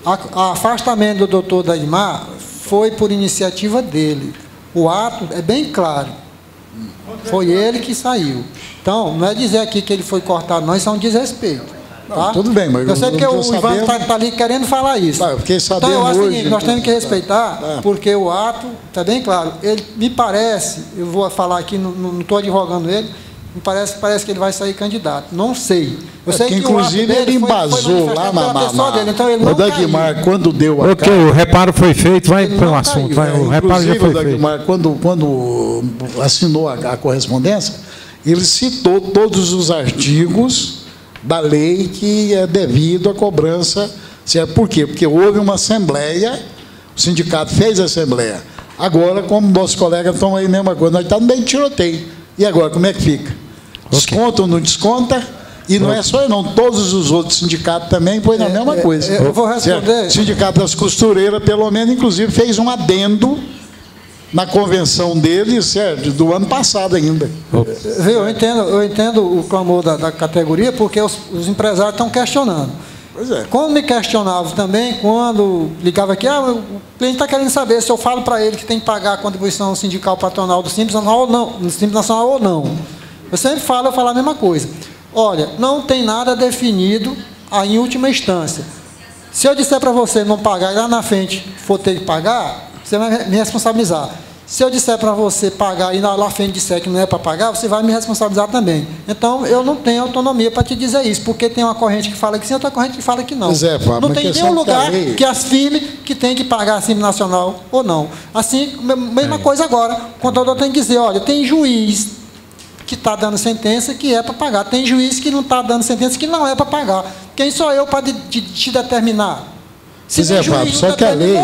O afastamento do doutor Dagmar foi por iniciativa dele. O ato é bem claro. Foi ele que saiu. Então, não é dizer aqui que ele foi cortado, não, isso é um desrespeito. Tá? Não, tudo bem, mas eu sei que o Ivan está ali querendo falar isso. Eu fiquei sabendo então, eu acho hoje, o seguinte, nós temos que respeitar, porque o ato está bem claro. Ele me parece, eu vou falar aqui, não estou advogando ele, me parece que ele vai sair candidato. Não sei. Eu sei que inclusive ele embasou lá na dele, então ele não o Dagmar, quando deu a carta, o reparo foi feito, vai para o assunto. O reparo já foi o Dagmar, feito. Quando assinou a correspondência, ele citou todos os artigos da lei que é devido à cobrança. Por quê? Porque houve uma assembleia, o sindicato fez a assembleia. Agora, como nossos colegas estão aí, mesma coisa, nós estamos meio de tiroteio. E agora, como é que fica? Desconta ou não desconta? E não é só eu, não. Todos os outros sindicatos também põem na mesma coisa. Eu vou responder. O Sindicato das Costureiras, pelo menos, inclusive, fez um adendo na convenção dele, certo? Do ano passado ainda. Eu entendo o clamor da categoria, porque os empresários estão questionando. Pois é. Como me questionavam também, quando ligava aqui, o cliente está querendo saber se eu falo para ele que tem que pagar a contribuição sindical patronal do Simples Nacional ou não. Eu sempre falo a mesma coisa. Olha, não tem nada definido em última instância. Se eu disser para você não pagar e lá na frente for ter que pagar, você vai me responsabilizar. Se eu disser para você pagar e lá na frente disser que não é para pagar, você vai me responsabilizar também. Então, eu não tenho autonomia para te dizer isso, porque tem uma corrente que fala que sim, outra corrente que fala que não. Não tem nenhum lugar que afirme que tem que pagar a Simples Nacional ou não. Assim, mesma coisa agora. O contador tem que dizer, olha, tem juiz que está dando sentença que é para pagar. Tem juiz que não está dando sentença que não é para pagar. Quem sou eu para te determinar? Se Zé Fábio, só que a lei...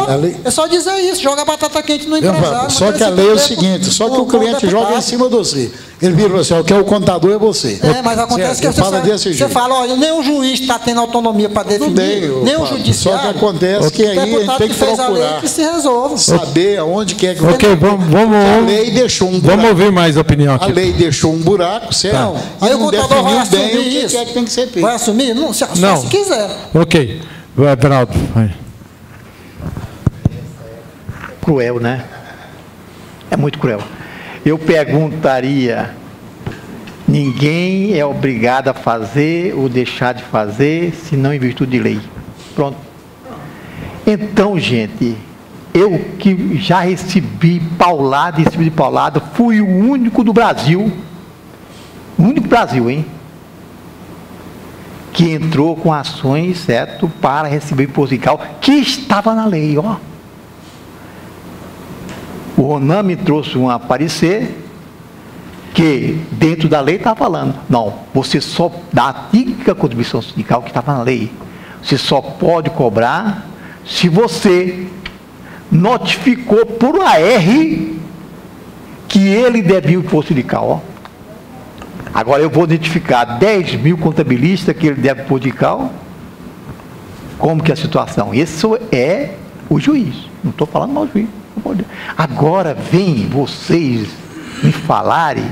É só dizer isso, joga batata quente no empresário. Só que a lei é o seguinte, só que o cliente joga em cima de você. Ele vira assim, o que é o contador é você. Mas acontece que você fala, olha, nem o juiz está tendo autonomia para definir, nem o judiciário. Só que acontece que aí a gente tem que procurar que se resolva. Saber aonde quer que Ok, a lei deixou um buraco. Vamos ouvir mais opinião aqui. A lei deixou um buraco, certo? Aí o contador vai assumir isso. O que é que tem que ser feito? Vai assumir? Não, só se quiser. Ok. Vai, Bernardo. Vai. Cruel, né? É muito cruel. Eu perguntaria: ninguém é obrigado a fazer ou deixar de fazer, senão em virtude de lei. Pronto. Então, gente, eu que já recebi paulada, fui o único do Brasil, hein? Que entrou com ações, certo, para receber imposto sindical, que estava na lei, ó. O Ronan me trouxe um parecer que dentro da lei está falando, não, você só dá a típica contribuição sindical que estava na lei. Você só pode cobrar se você notificou por AR que ele devia o imposto sindical, ó. Agora eu vou identificar 10 mil contabilistas que ele deve imposto sindical. Como que é a situação? Isso é o juiz, não estou falando mal do juiz. Agora vem vocês me falarem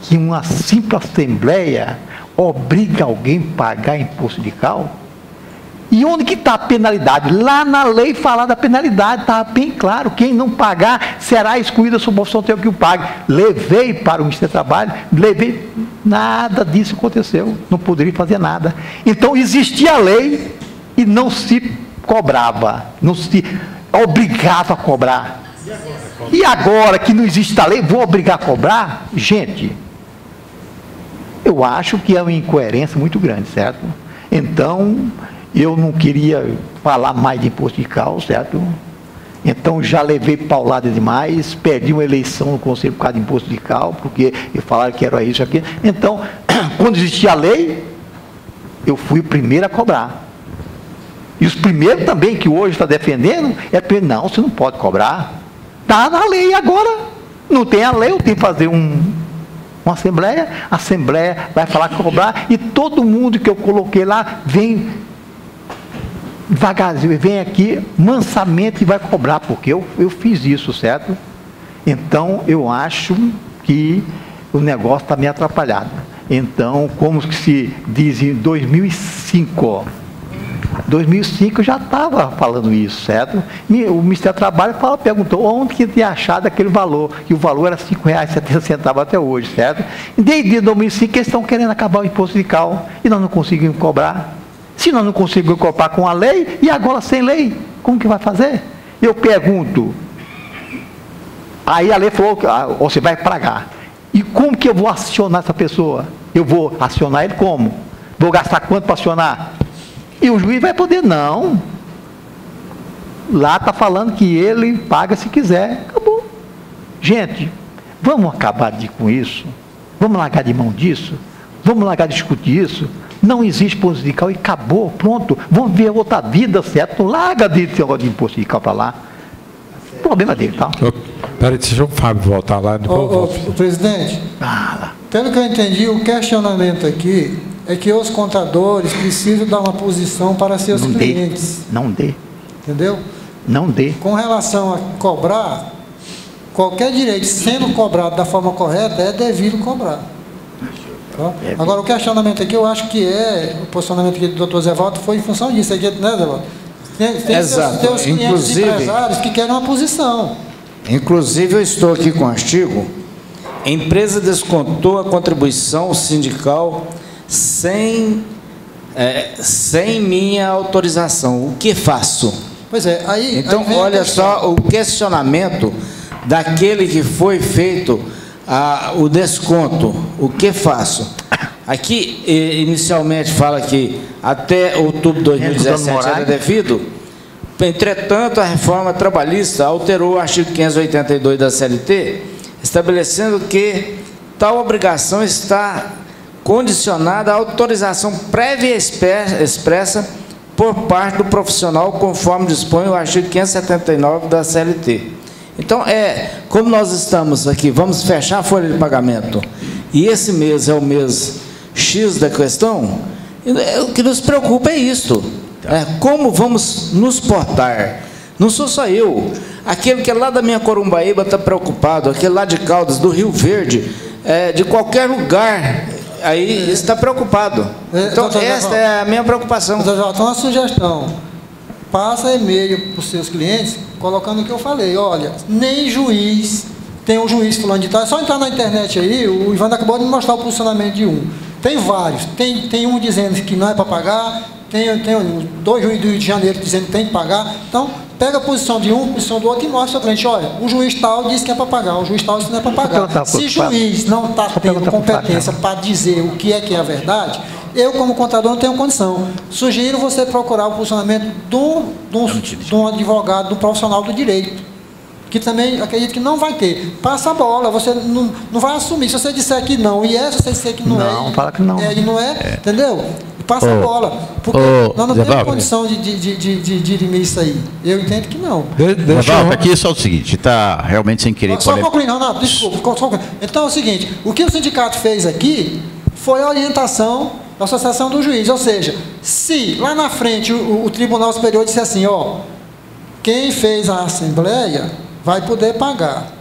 que uma simples assembleia obriga alguém a pagar imposto sindical? E onde que está a penalidade? Lá na lei falar da penalidade, está bem claro, quem não pagar será excluído da sua bolsa ter que o pague. Levei para o Ministério do Trabalho, nada disso aconteceu, não poderia fazer nada. Então existia a lei e não se cobrava, não se obrigava a cobrar. E agora que não existe a lei, vou obrigar a cobrar? Gente, eu acho que é uma incoerência muito grande, certo? Então, eu não queria falar mais de imposto sindical, certo? Então, já levei paulada demais, perdi uma eleição no Conselho por causa de imposto sindical, porque falaram que era isso aqui. Então, quando existia a lei, eu fui o primeiro a cobrar. E os primeiros também, que hoje está defendendo, não, você não pode cobrar. Está na lei agora, não tem a lei, eu tenho que fazer uma assembleia, a assembleia vai falar que cobrar, e todo mundo que eu coloquei lá vem devagarzinho, vem aqui mansamente e vai cobrar, porque eu fiz isso, certo? Então, eu acho que o negócio está meio atrapalhado. Então, como se diz em 2005, 2005 eu já estava falando isso, certo? O Ministério do Trabalho perguntou onde que tinha achado aquele valor, e o valor era R$ 5,70 até hoje, certo? E desde 2005 eles estão querendo acabar o imposto sindical, e nós não conseguimos cobrar. Se nós não conseguimos cobrar com a lei, e agora sem lei, como que vai fazer? Eu pergunto, aí a lei falou que você vai pagar. E como que eu vou acionar essa pessoa? Eu vou acionar ele como? Vou gastar quanto para acionar? E o juiz vai poder, não. Lá está falando que ele paga se quiser. Acabou. Gente, vamos acabar com isso? Vamos largar de mão disso? Vamos largar de discutir isso? Não existe imposto sindical e acabou, pronto. Vamos ver outra vida, certo? Larga de imposto sindical para lá. O problema dele, tá? Peraí, deixa o Fábio voltar lá. O presidente, pelo que eu entendi, o questionamento aqui é que os contadores precisam dar uma posição para seus clientes. Não dê. Entendeu? Não dê. Com relação a cobrar, qualquer direito sendo cobrado da forma correta, é devido cobrar. Tá? Agora, o questionamento aqui, eu acho que o posicionamento aqui do Dr. Zé Walter foi em função disso, né, Zé Walter? Tem seus clientes empresários que querem uma posição. Inclusive, eu estou aqui com o artigo: a empresa descontou a contribuição sindical sem minha autorização. O que faço? Pois é, aí... Então, aí olha só o questionamento daquele que foi feito o desconto. O que faço? Aqui, inicialmente, fala que até outubro de 2017 era devido. Entretanto, a reforma trabalhista alterou o artigo 582 da CLT, estabelecendo que tal obrigação está condicionada à autorização prévia e expressa por parte do profissional, conforme dispõe o artigo 579 da CLT. Então, como nós estamos aqui, vamos fechar a folha de pagamento, e esse mês é o mês X da questão, o que nos preocupa é isto. Como vamos nos portar? Não sou só eu. Aquele que é lá da minha Corumbaíba está preocupado, aquele lá de Caldas, do Rio Verde, de qualquer lugar, aí está preocupado. Então, esta é a minha preocupação. Então, uma sugestão. Passa e-mail para os seus clientes, colocando o que eu falei. Olha, nem juiz, tem um juiz fulano de tal. É só entrar na internet aí, o Ivan acabou de me mostrar o posicionamento de um. Tem vários. Tem um dizendo que não é para pagar, tem 2 juízes do Rio de Janeiro dizendo que tem que pagar. Então, pega a posição de um, a posição do outro e mostra ao cliente, olha, o juiz tal disse que é para pagar, o juiz tal disse que não é para pagar. Se o juiz não está tendo competência para dizer o que é a verdade, eu, como contador, não tenho condição. Sugiro você procurar o posicionamento de um advogado, de um profissional do direito, que também acredito que não vai ter. Passa a bola, você não vai assumir. Se você disser que não, e se você disser que não, não fala que não. E não é, entendeu? Passa a bola. Porque nós não temos condição de dirimir isso aí. Eu entendo que não. Aqui é só o seguinte, está realmente sem querer... Só concluindo, Renato, desculpa. Então é o seguinte, o que o sindicato fez aqui foi a orientação da Associação do Juiz. Ou seja, se lá na frente o Tribunal Superior disser assim, quem fez a Assembleia vai poder pagar.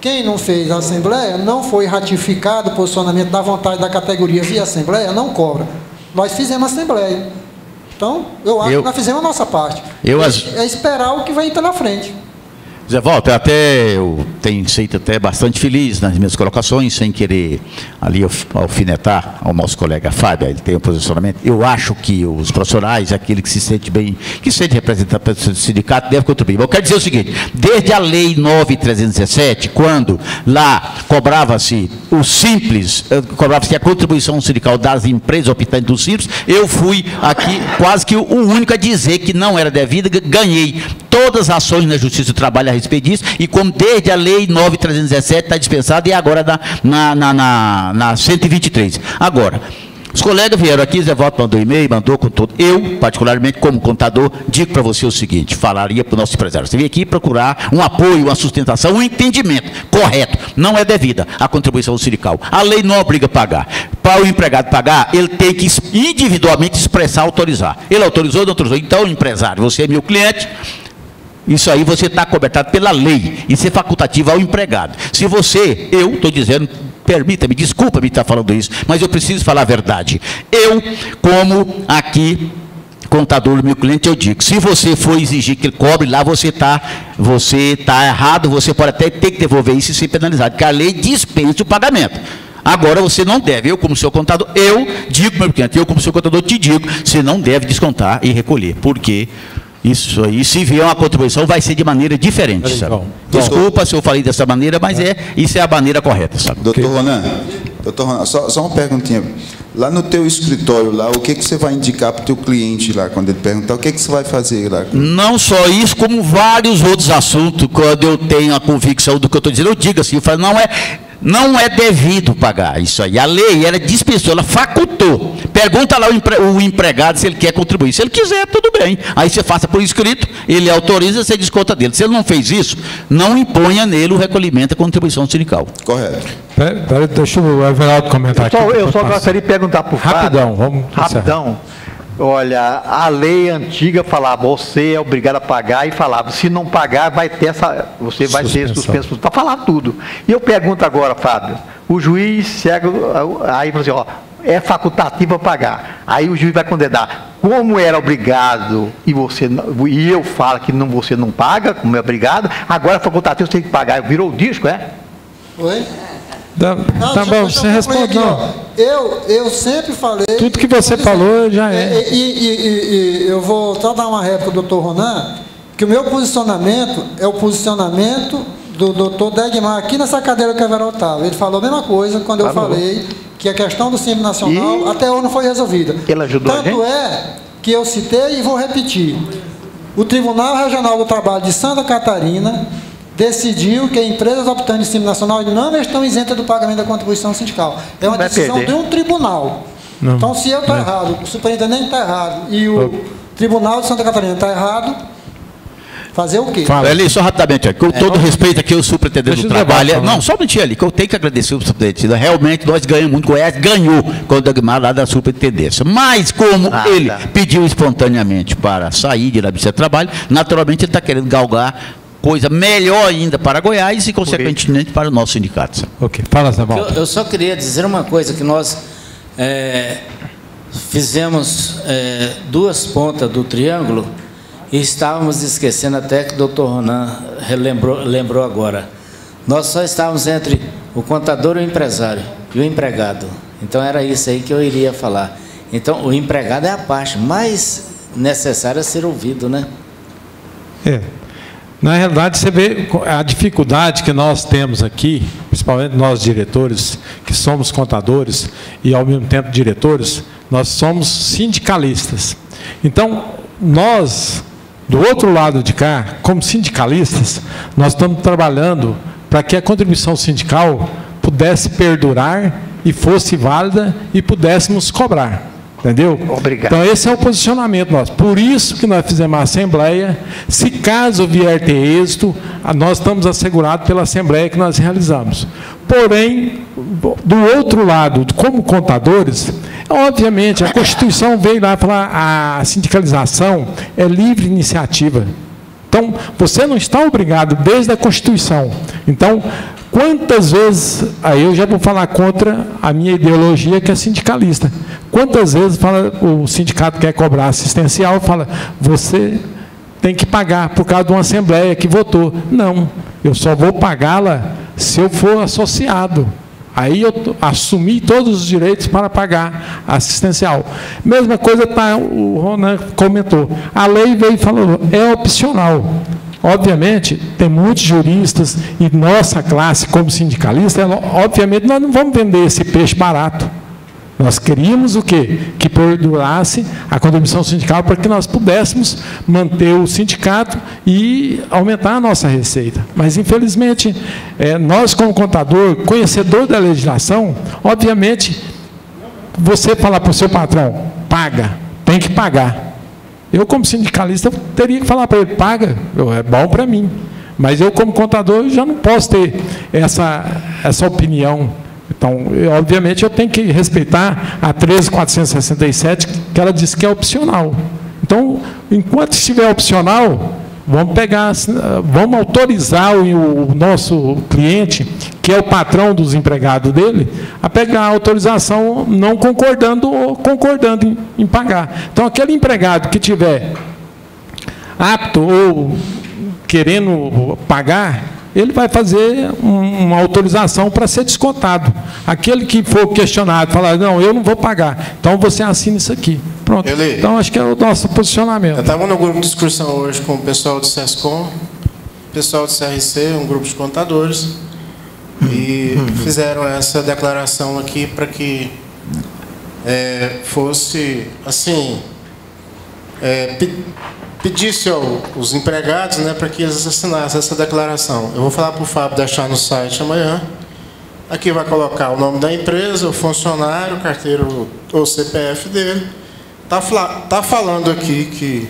Quem não fez a Assembleia, não foi ratificado o posicionamento da vontade da categoria via Assembleia, não cobra. Nós fizemos a Assembleia. Então, eu acho que nós fizemos a nossa parte. É esperar o que vai pela frente. Zé Walter, eu tenho sido até bastante feliz nas minhas colocações, sem querer ali alfinetar ao nosso colega Fábio, ele tem um posicionamento. Eu acho que os profissionais, aquele que se sente bem, que se sente representado pelo sindicato, deve contribuir. Mas eu quero dizer o seguinte, desde a Lei 9.317, quando lá cobrava-se o simples, cobrava-se a contribuição sindical das empresas optantes do simples, eu fui aqui quase que o único a dizer que não era devida, ganhei todas as ações na Justiça do Trabalho a respeito disso, e como desde a Lei 9.317 está dispensada, e agora na 123. Agora, os colegas vieram aqui, Zé Walter mandou e-mail, mandou com todo. Eu, particularmente, como contador, digo para você o seguinte, falaria para o nosso empresário, você vem aqui procurar um apoio, uma sustentação, um entendimento correto, não é devida a contribuição sindical. A lei não obriga a pagar. Para o empregado pagar, ele tem que individualmente expressar, autorizar. Ele autorizou ou não autorizou? Então, empresário, você é meu cliente, isso aí você está cobertado pela lei, isso é facultativo ao empregado. Se você, eu estou dizendo, permita-me, desculpa-me estar falando isso, mas eu preciso falar a verdade. Eu, como aqui, contador do meu cliente, eu digo, se você for exigir que ele cobre lá, você está errado, você pode até ter que devolver isso e ser penalizado, porque a lei dispensa o pagamento. Agora você não deve, eu como seu contador, eu digo para o meu cliente, eu como seu contador te digo, você não deve descontar e recolher, porque... Isso aí, se vier uma contribuição, vai ser de maneira diferente, sabe? Desculpa se eu falei dessa maneira, mas isso é a maneira correta, sabe? Doutor Ronan, só uma perguntinha. Lá no teu escritório, lá, o que você vai indicar para o teu cliente lá, quando ele perguntar, o que você vai fazer lá? Não só isso, como vários outros assuntos, quando eu tenho a convicção do que eu estou dizendo, eu digo assim, eu falo, não é devido pagar isso aí. A lei, ela dispensou, ela facultou. Pergunta lá o empregado se ele quer contribuir. Se ele quiser, tudo bem. Aí você faça por escrito, ele autoriza, você desconta dele. Se ele não fez isso, não imponha nele o recolhimento da contribuição sindical. Correto. Peraí, deixa o Everaldo comentar aqui. Eu só gostaria de perguntar para o Fábio. Rapidão, vamos. Rapidão. Olha, a lei antiga falava, você é obrigado a pagar, e falava, se não pagar, vai ter você vai ter suspensão. Para falar tudo. E eu pergunto agora, Fábio, o juiz cega, aí fala assim, é facultativo a pagar. Aí o juiz vai condenar. Como era obrigado e eu falo que você não paga, como é obrigado, agora é facultativo, você tem que pagar. Virou o disco, é? Oi? Tá bom, você responde não. eu sempre falei... Tudo que você falou já é. E eu vou só dar uma réplica do Dr. Ronan, que o meu posicionamento é o posicionamento do Dr. Degmar aqui nessa cadeira que o Everaldo estava. Ele falou a mesma coisa quando eu falei que a questão do Simples Nacional até hoje não foi resolvida. Ele ajudou Tanto é que eu citei e vou repetir. O Tribunal Regional do Trabalho de Santa Catarina decidiu que empresas optantes de Simples Nacional não estão isentas do pagamento da contribuição sindical. É uma decisão de um tribunal. Não. Então, se eu estou errado, o superintendente está errado e o Tribunal de Santa Catarina está errado, fazer o quê? Ali, só rapidamente, com todo respeito aqui ao superintendente do trabalho. Não, só um minutinho ali, que eu tenho que agradecer o superintendente. Realmente, nós ganhamos muito, Goiás ganhou com o Dagmar lá da superintendência. Mas, como ele pediu espontaneamente para sair de Ministério do Trabalho, naturalmente ele está querendo galgar coisa melhor ainda para Goiás e, consequentemente, para o nosso sindicato. Ok, fala, Samuel. Eu só queria dizer uma coisa, que nós fizemos duas pontas do triângulo e estávamos esquecendo, até que o doutor Ronan lembrou agora. Nós só estávamos entre o contador e o empresário, e o empregado. Então, era isso aí que eu iria falar. Então, o empregado é a parte mais necessária a ser ouvido, né? Na realidade, você vê a dificuldade que nós temos aqui, principalmente nós diretores, que somos contadores e, ao mesmo tempo, diretores, nós somos sindicalistas. Então, nós, do outro lado de cá, como sindicalistas, nós estamos trabalhando para que a contribuição sindical pudesse perdurar e fosse válida e pudéssemos cobrar. Entendeu? Obrigado. Então, esse é o posicionamento nosso. Por isso que nós fizemos a Assembleia. Se caso vier ter êxito, nós estamos assegurados pela Assembleia que nós realizamos. Porém, do outro lado, como contadores, obviamente, a Constituição veio lá falar a sindicalização é livre iniciativa. Então, você não está obrigado desde a Constituição. Então, quantas vezes, aí eu já vou falar contra a minha ideologia, que é sindicalista. Quantas vezes o sindicato quer cobrar assistencial, fala, você tem que pagar por causa de uma assembleia que votou. Não, eu só vou pagá-la se eu for associado. Aí eu assumi todos os direitos para pagar assistencial. Mesma coisa, o Ronan comentou. A lei veio e falou, é opcional. Obviamente, tem muitos juristas e nossa classe, como sindicalista, obviamente, nós não vamos vender esse peixe barato. Nós queríamos o quê? Que perdurasse a contribuição sindical para que nós pudéssemos manter o sindicato e aumentar a nossa receita. Mas, infelizmente, nós, como contador, conhecedor da legislação, obviamente, você falar para o seu patrão, paga, tem que pagar. Eu, como sindicalista, teria que falar para ele, paga, é bom para mim. Mas eu, como contador, já não posso ter essa opinião. Então, obviamente, eu tenho que respeitar a 13.467, que ela diz que é opcional. Então, enquanto estiver opcional, vamos autorizar o nosso cliente, que é o patrão dos empregados dele, a pegar a autorização não concordando ou concordando em pagar. Então, aquele empregado que tiver apto ou querendo pagar, ele vai fazer uma autorização para ser descontado. Aquele que for questionado, falar, não, eu não vou pagar, então você assina isso aqui. Pronto. Então, acho que é o nosso posicionamento. Eu estava no grupo de discussão hoje com o pessoal do SESCOM, pessoal do CRC, um grupo de contadores, e fizeram essa declaração aqui para que fosse, assim, pedisse aos empregados, né, para que eles assinassem essa declaração. Eu vou falar para o Fábio deixar no site amanhã. Aqui vai colocar o nome da empresa, o funcionário, carteiro ou CPF dele. Tá falando aqui que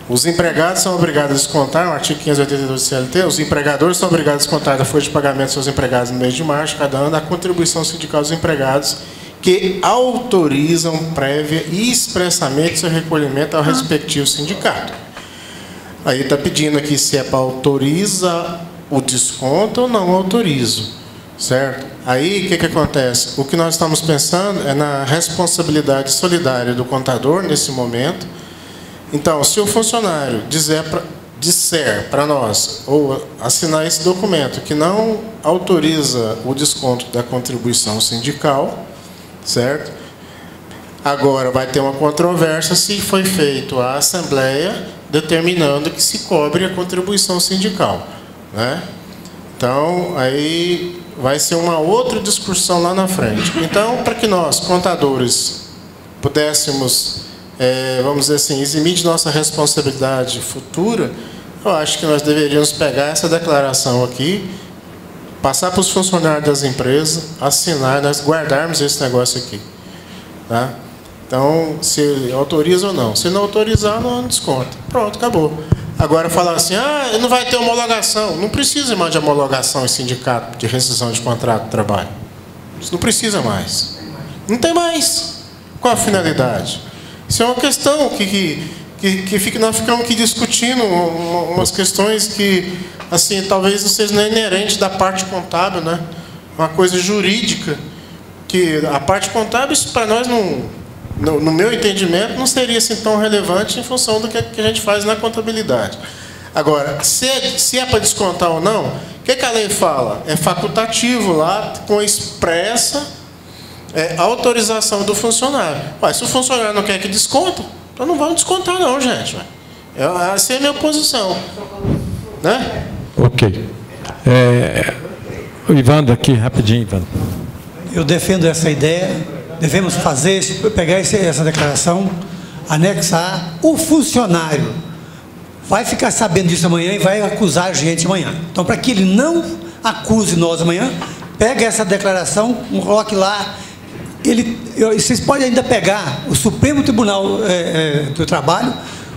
os empregados são obrigados a descontar, no artigo 582 do CLT, os empregadores são obrigados a descontar da folha de pagamento dos seus empregados no mês de março, cada ano, a contribuição sindical dos empregados que autorizam prévia e expressamente seu recolhimento ao respectivo sindicato. Aí está pedindo aqui se é para autorizar o desconto ou não autorizo, certo? Aí, o que acontece? O que nós estamos pensando é na responsabilidade solidária do contador nesse momento. Então, se o funcionário disser para nós, ou assinar esse documento, que não autoriza o desconto da contribuição sindical, certo? Agora, vai ter uma controvérsia se foi feito a assembleia determinando que se cobre a contribuição sindical, né? Então, aí vai ser uma outra discussão lá na frente. Então, para que nós, contadores, pudéssemos, vamos dizer assim, eximir de nossa responsabilidade futura, eu acho que nós deveríamos pegar essa declaração aqui, passar para os funcionários das empresas, assinar, nós guardarmos esse negócio aqui, tá? Então, se autoriza ou não. Se não autorizar, não desconta. Pronto, acabou. Agora, falar assim, não vai ter homologação. Não precisa mais de homologação em sindicato de rescisão de contrato de trabalho. Isso não precisa mais. Não tem mais. Qual a finalidade? Isso é uma questão que nós ficamos aqui discutindo umas questões que, assim, talvez não seja nem inerente da parte contábil, né? Uma coisa jurídica, que a parte contábil, isso para nós não... No meu entendimento, não seria assim tão relevante em função do que a gente faz na contabilidade. Agora, se é para descontar ou não, o que a lei fala? É facultativo lá, com expressa autorização do funcionário. Ué, se o funcionário não quer que desconta, então não vamos descontar não, gente. Essa é a minha posição. Né? Ok. O Ivandro aqui, rapidinho, Ivandro. Eu defendo essa ideia. Devemos pegar essa declaração, anexar. O funcionário vai ficar sabendo disso amanhã e vai acusar a gente amanhã. Então, para que ele não acuse nós amanhã, pega essa declaração, coloque lá. Vocês podem ainda pegar o Supremo Tribunal do Trabalho,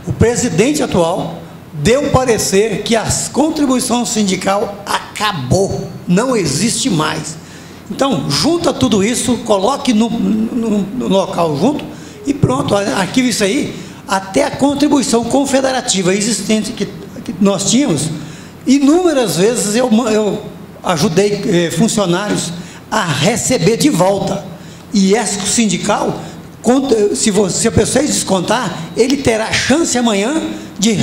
o presidente atual deu parecer que a contribuição sindical acabou, não existe mais. Então, junta tudo isso, coloque no local junto e pronto, arquiva isso aí. Até a contribuição confederativa existente que nós tínhamos, inúmeras vezes eu ajudei funcionários a receber de volta. E essa sindical, se a pessoa descontar, ele terá chance amanhã de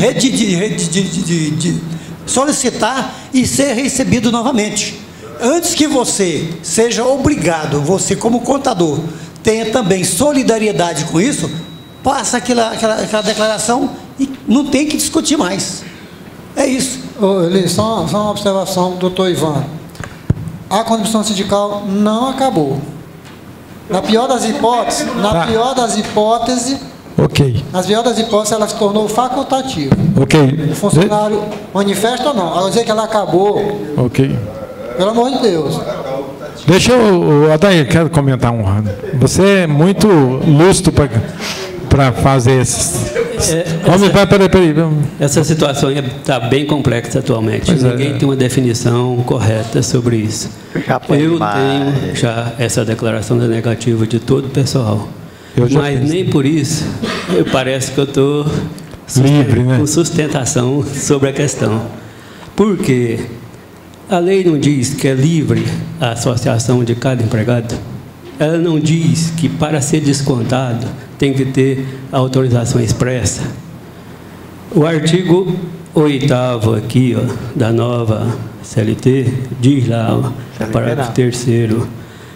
solicitar e ser recebido novamente. Antes que você seja obrigado, você como contador, tenha também solidariedade com isso, passa aquela declaração e não tem que discutir mais. É isso. Só uma observação, doutor Ivan. A contribuição sindical não acabou. Na pior das hipóteses, ok. Nas pior das hipóteses, ela se tornou facultativa. Ok. O funcionário manifesta ou não. Agora dizer que ela acabou. Ok. Pelo amor de Deus. Deixa eu, Adair, quero comentar um. Você é muito lustro para fazer esses. Peraí. Essa situação está bem complexa atualmente. Ninguém tem uma definição correta sobre isso. Eu tenho já essa declaração da negativa de todo o pessoal. Mas nem por isso parece que eu estou livre, né? Com sustentação sobre a questão. Por quê? A lei não diz que é livre a associação de cada empregado. Ela não diz que para ser descontado tem que ter autorização expressa. O artigo 8º aqui, da nova CLT, diz lá, parágrafo 3º,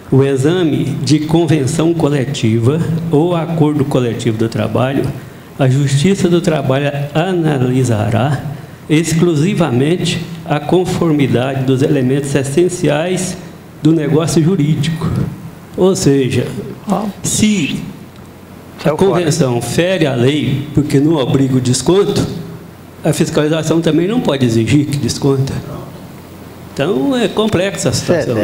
o exame de convenção coletiva ou acordo coletivo do trabalho, a Justiça do Trabalho analisará exclusivamente a conformidade dos elementos essenciais do negócio jurídico. Ou seja, se a convenção fere a lei porque não obriga o desconto, a fiscalização também não pode exigir que desconta. Então, é complexa a situação.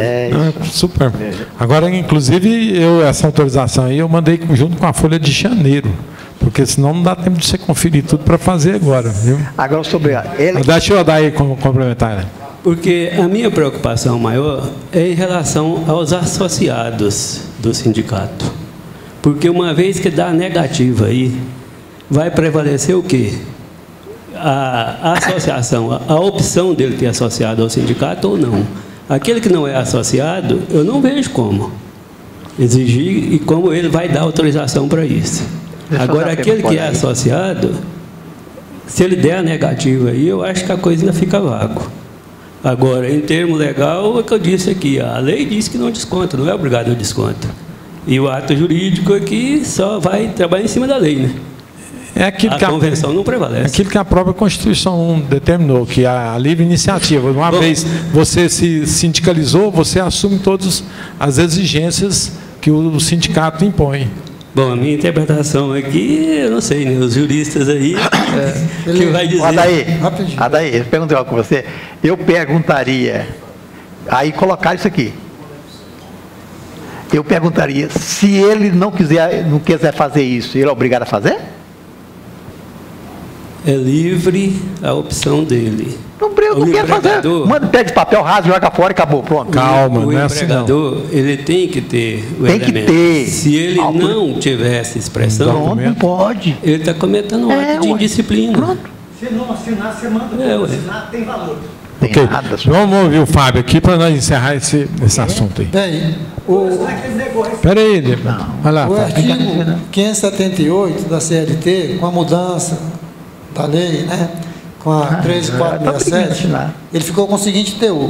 Super. Agora, inclusive, essa autorização aí eu mandei junto com a folha de janeiro, porque senão não dá tempo de você conferir tudo para fazer agora, viu? Agora, sobre deixa eu dar aí complementar. Porque a minha preocupação maior é em relação aos associados do sindicato. Porque uma vez que dá negativa aí, vai prevalecer o quê? A associação, a opção dele ter associado ao sindicato ou não. Aquele que não é associado, eu não vejo como exigir e como ele vai dar autorização para isso. Agora, aquele que é associado, se ele der a negativa aí, eu acho que a coisa ainda fica vaga. Agora, em termo legal, é o que eu disse aqui, a lei diz que não desconta, não é obrigado a desconto. E o ato jurídico aqui só vai trabalhar em cima da lei, né? É aquilo que convenção não prevalece. Aquilo que a própria Constituição determinou, que a livre iniciativa. Uma vez você se sindicalizou, você assume todas as exigências que o sindicato impõe. Bom, a minha interpretação aqui, eu não sei, né? Os juristas aí, que vai dizer... Adaí, eu perguntei algo com você. Eu perguntaria, aí colocar isso aqui. Eu perguntaria, se ele não quiser fazer isso, ele é obrigado a fazer? É livre a opção dele. Não quer fazer. Manda, pega esse papel, rasga, joga fora e acabou, pronto. Calma, o empregador, ele tem que ter o elemento. Tem que ter. Se ele não tiver essa expressão, não pode. Ele está cometendo um ato de indisciplina. Pronto. Se não assinar, você manda assinar, tem valor. Ok, vamos ouvir o Fábio aqui para nós encerrar esse assunto aí. Bem, espera aí, vai lá. O artigo 578 da CLT, com a mudança da lei, né, com a 13467, ele ficou com o seguinte teor: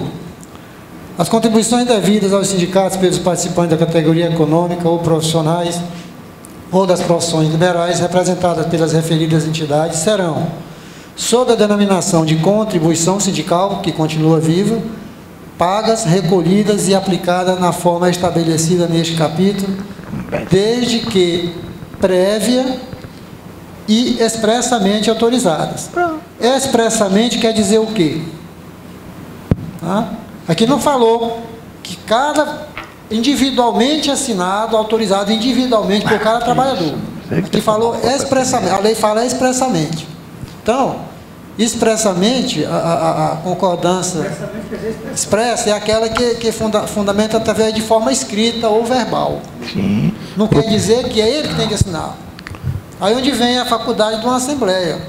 as contribuições devidas aos sindicatos pelos participantes da categoria econômica ou profissionais ou das profissões liberais representadas pelas referidas entidades serão, sob a denominação de contribuição sindical, que continua viva, pagas, recolhidas e aplicadas na forma estabelecida neste capítulo, desde que prévia e expressamente autorizadas. Expressamente quer dizer o quê? Aqui não falou que cada individualmente assinado, autorizado individualmente por cada trabalhador. Aqui falou expressamente, a lei fala expressamente. Então, expressamente, a concordância expressa é aquela que fundamenta através de forma escrita ou verbal. Sim. Não quer dizer que é ele que tem que assinar. Aí onde vem a faculdade de uma assembleia.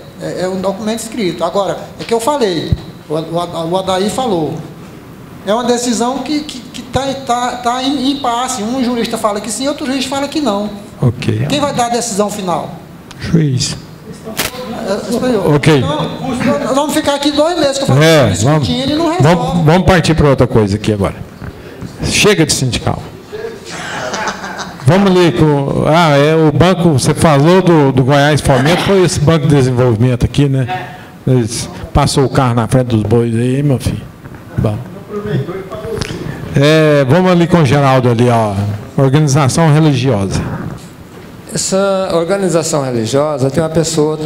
É um documento escrito. Agora, é que eu falei, o Adaí falou. É uma decisão que está em impasse. Um jurista fala que sim, outro jurista fala que não. Ok. Quem vai dar a decisão final? Juiz. Ok. Então, vamos ficar aqui 2 meses que eu falo discutindo e não resolve. Vamos partir para outra coisa aqui agora. Chega de sindical. Vamos ali com... o banco, você falou do Goiás Fomento, foi esse Banco de Desenvolvimento aqui, né? Eles passou o carro na frente dos bois aí, meu filho. Bom. Vamos ali com o Geraldo ali, ó. Organização religiosa. Essa organização religiosa, tem uma pessoa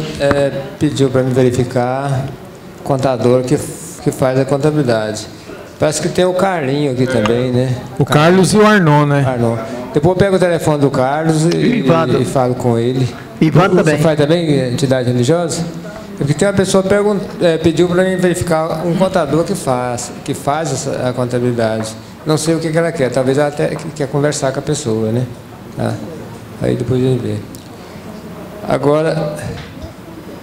pediu para me verificar, contador que faz a contabilidade. Parece que tem o Carlinho aqui também, né? O Carlos e o Arnon, né? Arnon. Depois eu pego o telefone do Carlos e falo com ele. Ivan também. Você faz também entidade religiosa? Porque tem uma pessoa pediu para mim verificar um contador que faz a contabilidade. Não sei o que ela quer, talvez ela até quer conversar com a pessoa, né? Aí depois a gente vê. Agora,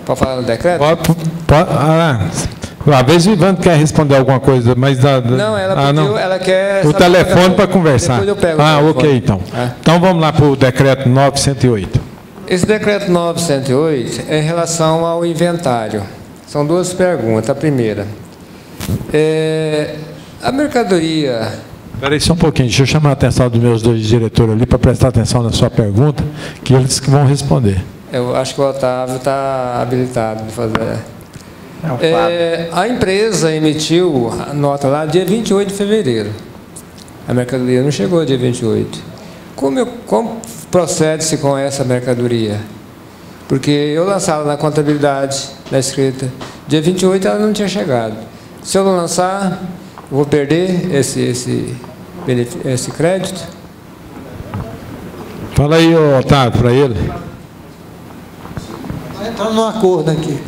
pode falar no decreto? Às vezes o Ivan quer responder alguma coisa, mas... Não, ela pediu, ela quer... O telefone para conversar. Depois eu pego o telefone. Ok, então. Então vamos lá para o decreto 908. Esse decreto 908 é em relação ao inventário. São 2 perguntas. A primeira, a mercadoria... Espera aí só um pouquinho, deixa eu chamar a atenção dos meus 2 diretores ali para prestar atenção na sua pergunta, que eles que vão responder. Eu acho que o Otávio está habilitado de fazer. A empresa emitiu a nota lá dia 28 de fevereiro. A mercadoria não chegou dia 28. Como procede-se com essa mercadoria? Porque eu lançava na contabilidade, na escrita, dia 28 ela não tinha chegado. Se eu não lançar, eu vou perder esse crédito? Fala aí, Otávio, para ele. Está entrando num acordo aqui.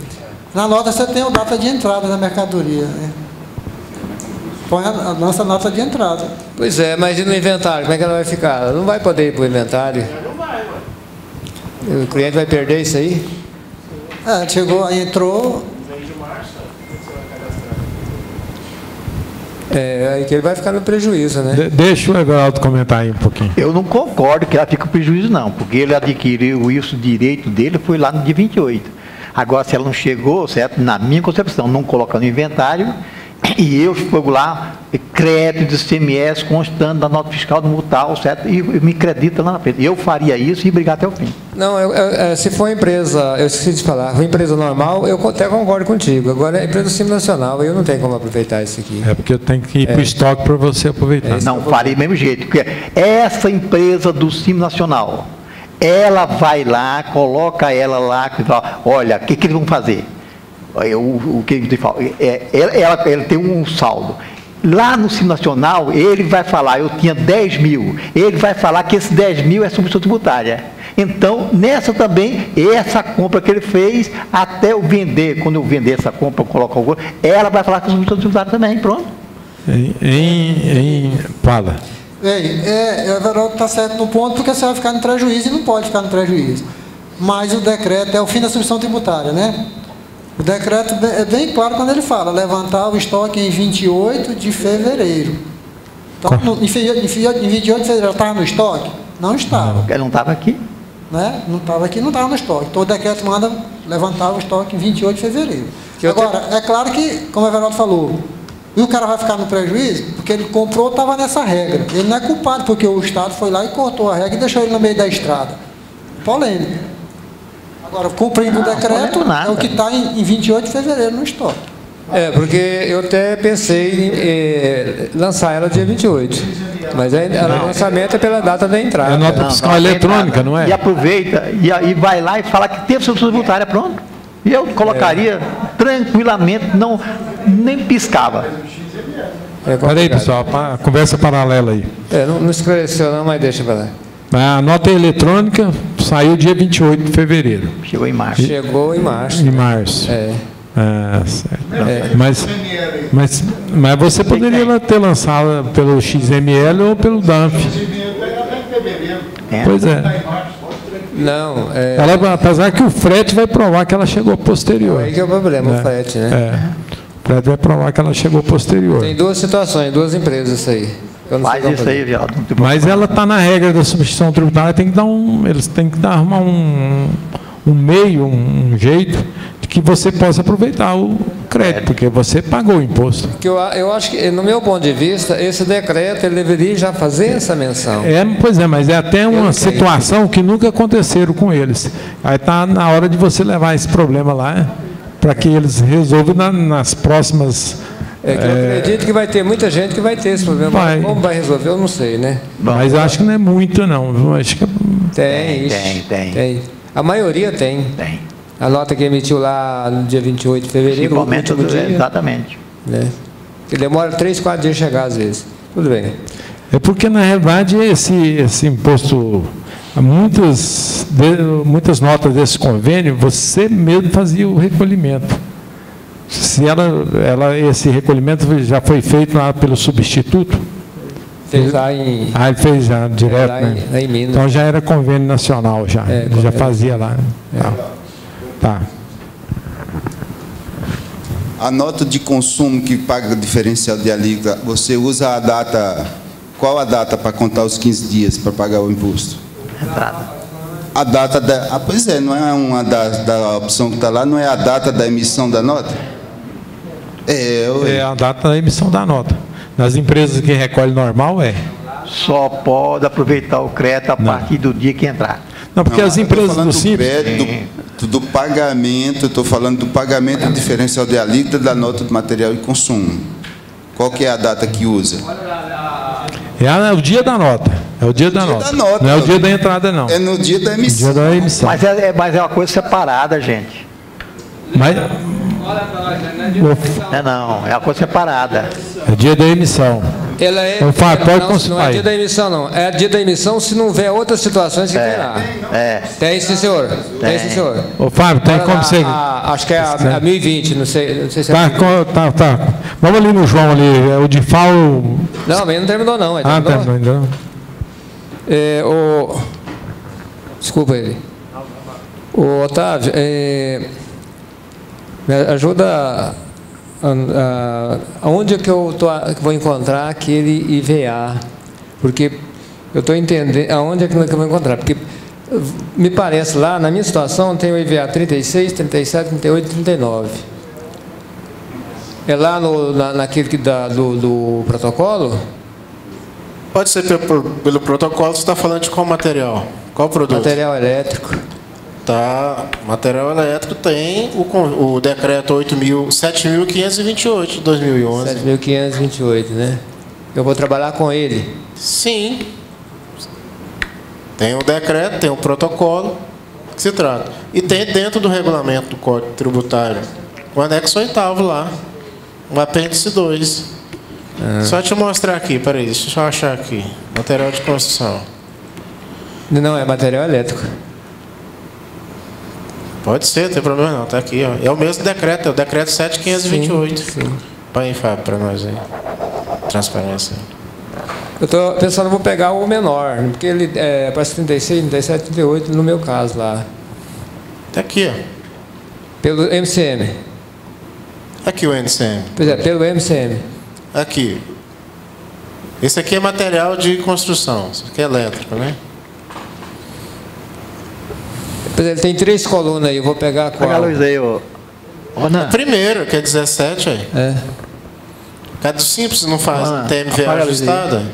Na nota você tem a data de entrada da mercadoria, né? Lança a nota de entrada. Pois é, mas e no inventário, como é que ela vai ficar? Ela não vai poder ir para o inventário. Não vai. O cliente vai perder isso aí? Chegou, aí entrou. Aí que ele vai ficar no prejuízo, né? Deixa o Everaldo comentar aí um pouquinho. Eu não concordo que ela fica no prejuízo, não, porque ele adquiriu isso, o direito dele foi lá no dia 28. Agora, se ela não chegou, certo? Na minha concepção, não coloca no inventário, E eu fui lá, crédito de CMS constando da nota fiscal do multal, certo? E me acredita lá na frente. Eu faria isso e brigar até o fim. Não, se for empresa, eu esqueci de falar, for empresa normal, eu até concordo contigo. Agora, empresa do Simples Nacional, eu não tenho como aproveitar isso aqui. É porque eu tenho que ir para o estoque para você aproveitar. Não, farei do mesmo jeito. Porque essa empresa do Simples Nacional, ela vai lá, coloca ela lá, olha, o que eles vão fazer? O que ele fala? Ela tem um saldo. Lá no Simples Nacional, ele vai falar, eu tinha 10 mil. Ele vai falar que esses 10 mil é substituição tributária. Então, nessa também, essa compra que ele fez, até eu vender, quando eu vender essa compra, eu coloco alguma, ela vai falar que é substituição tributária também, pronto. Fala. O Everaldo está certo no ponto, porque você vai ficar no prejuízo e não pode ficar no prejuízo. Mas o decreto é o fim da substituição tributária, né? O decreto é bem claro quando ele fala levantar o estoque em 28 de fevereiro. Então, em 28 de fevereiro, ela estava no estoque? Não estava. Ele não estava aqui? Né? Não estava aqui, não estava no estoque. Então, o decreto manda levantar o estoque em 28 de fevereiro. Agora, é claro que, como o Everaldo falou, e o cara vai ficar no prejuízo, porque ele comprou, estava nessa regra. Ele não é culpado, porque o Estado foi lá e cortou a regra e deixou ele no meio da estrada. Polêmica. Agora, cumprindo o decreto, é o que está em 28 de fevereiro no estoque. Porque eu até pensei em lançar ela dia 28. Mas o lançamento é pela data da entrada. É nota fiscal eletrônica, não é? E aproveita, e vai lá e fala que teve substituição tributária, pronto. E eu colocaria tranquilamente, nem piscava. Peraí, pessoal, conversa paralela aí. Não esclareceu não, mas deixa para lá. A nota eletrônica saiu dia 28 de fevereiro. Chegou em março. Chegou em março. Em março. Certo. Mas você poderia ter lançado pelo XML ou pelo DANF. Pois é. Não, ela, apesar que o frete vai provar que ela chegou posterior. Aí que é o problema, o frete, né? O frete vai provar que ela chegou posterior. Tem duas situações, duas empresas isso aí. Faz isso aí, Geraldo. Mas ela está na regra da substituição tributária, eles têm que arrumar um meio, um jeito de que você possa aproveitar o crédito, porque você pagou o imposto. Eu acho que, no meu ponto de vista, esse decreto ele deveria já fazer essa menção. Pois é, mas é até uma situação que nunca aconteceram com eles. Aí está na hora de você levar esse problema lá, para que eles resolvam nas próximas... Eu acredito que vai ter muita gente que vai ter esse problema. Como vai resolver, eu não sei, né? Mas eu acho que não é muito, não. Acho que tem. A maioria tem. A nota que emitiu lá no dia 28 de fevereiro, no último dia. Exatamente. Né? Que demora 3, 4 dias chegar, às vezes. Tudo bem. É porque, na realidade, esse imposto, muitas notas desse convênio, você mesmo fazia o recolhimento. Se esse recolhimento já foi feito lá pelo substituto? Fez lá em... ele fez já direto, lá né? Em Minas. Então já era convênio nacional, já. Ele já fazia lá. Tá. A nota de consumo que paga diferencial de alíquota, você usa a data... Qual a data para contar os 15 dias para pagar o imposto? A data da... pois é, não é uma da opção que está lá, não é a data da emissão da nota? É a data da emissão da nota. Nas empresas que recolhem normal, Só pode aproveitar o crédito a partir do dia que entrar. Não, porque as empresas do Simples... Do pagamento, estou falando do pagamento diferencial de alíquota da nota de material e consumo. Qual que é a data que usa? É o dia da nota. É o dia da nota. Não é o dia da entrada, não. É no dia da emissão. Dia da emissão. Mas é uma coisa separada, gente. Mas... Não, é uma coisa separada. É o dia da emissão. Ela é, não é dia da emissão, não. É dia da emissão se não houver outras situações que tem lá. Tem, sim, senhor. Tem, sim, senhor. Ô, Fábio, tem como você... Acho que é a 1020, não sei se é... Tá. Vamos ali no João, ali, o de FAO... Não, mas não terminou, não. Terminou ainda não. Desculpa ele. Ô, Otávio, me ajuda... Aonde é que eu vou encontrar aquele IVA? Porque eu estou entendendo aonde é que eu vou encontrar, porque me parece lá, na minha situação, tem o IVA 36, 37, 38 e 39. É lá naquele do protocolo? Pode ser pelo protocolo. Você está falando de qual material? Qual produto? Material elétrico. Tá. Material elétrico tem o decreto 7.528 de 2011. 7.528, né? Eu vou trabalhar com ele? Sim. Tem o decreto, tem o protocolo que se trata. E tem dentro do regulamento do Código Tributário o anexo 8º lá. O apêndice 2. Só te mostrar aqui, peraí, deixa eu achar aqui. Material de construção. Não, é material elétrico. Pode ser, não tem problema não, tá aqui, ó. É o mesmo decreto, é o decreto 7.528. Sim. Põe aí, Fábio, para nós aí. Transparência. Eu estou pensando, vou pegar o menor, porque ele parece 36, 37, 38 no meu caso lá. Tá aqui, ó. Pelo MCM. Aqui o MCM. Pois é, pelo MCM. Aqui. Esse aqui é material de construção. Isso aqui é elétrico, né? Pois é, ele tem 3 colunas aí, eu vou pegar qual? Pega a luz aí, ô. A primeira, que é 17 aí. Cada do Simples não faz TMVA ajustada?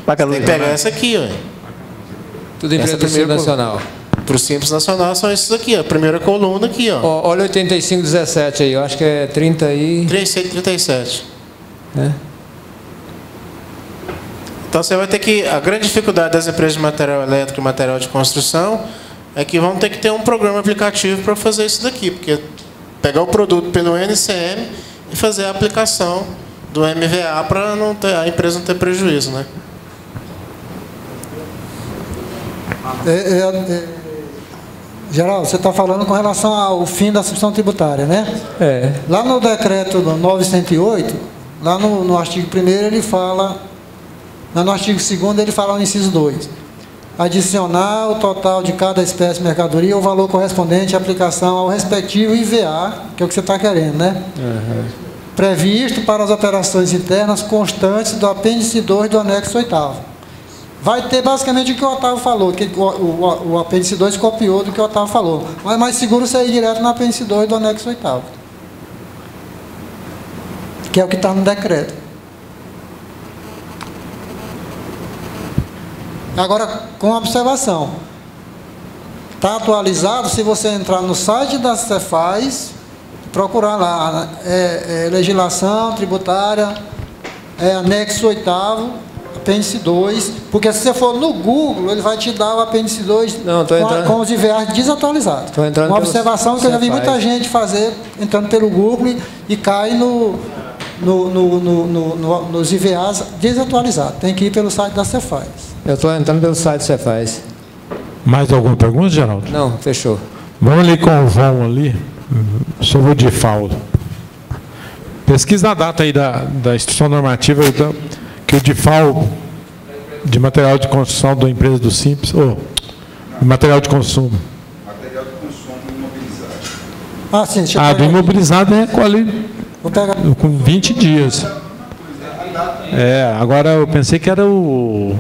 Tem que pegar essa aqui, ó. Tudo empresa do Simples Nacional. Para o Simples Nacional são esses aqui, a primeira coluna aqui, ó. Olha 8517 aí, eu acho que é 30 e... 37. Então você vai ter que... A grande dificuldade das empresas de material elétrico e material de construção é que vão ter que ter um programa aplicativo para fazer isso daqui, porque pegar o produto pelo NCM e fazer a aplicação do MVA para a empresa não ter prejuízo, né? Geraldo, você está falando com relação ao fim da substituição tributária, né? Lá no decreto 908, lá no artigo 1º ele fala, lá no artigo 2º ele fala no inciso 2, adicionar o total de cada espécie de mercadoria ou valor correspondente à aplicação ao respectivo IVA, que é o que você está querendo, né? Previsto para as operações internas constantes do apêndice 2 do anexo 8º. Vai ter basicamente o que o Otávio falou, que o apêndice 2 copiou do que o Otávio falou. Mas é mais seguro você ir direto no apêndice 2 do anexo 8º. Que é o que está no decreto. Agora, com observação. Está atualizado, se você entrar no site da Cefaz, procurar lá, legislação tributária, anexo 8º, apêndice 2, porque se você for no Google, ele vai te dar o apêndice 2 com os IVAs desatualizados. Uma observação que eu já vi muita gente fazer, entrando pelo Google e cai nos IVAs desatualizados. Tem que ir pelo site da Cefaz. Eu estou entrando pelo site da Cefaz. Mais alguma pergunta, Geraldo? Não, fechou. Vamos ali com o João ali, sobre o DIFAL. Pesquisa a data aí da instrução normativa, que o DIFAL de material de construção da empresa do Simples, ou material de consumo. Material de consumo imobilizado. Sim, do imobilizado é com 20 dias. Agora eu pensei que era o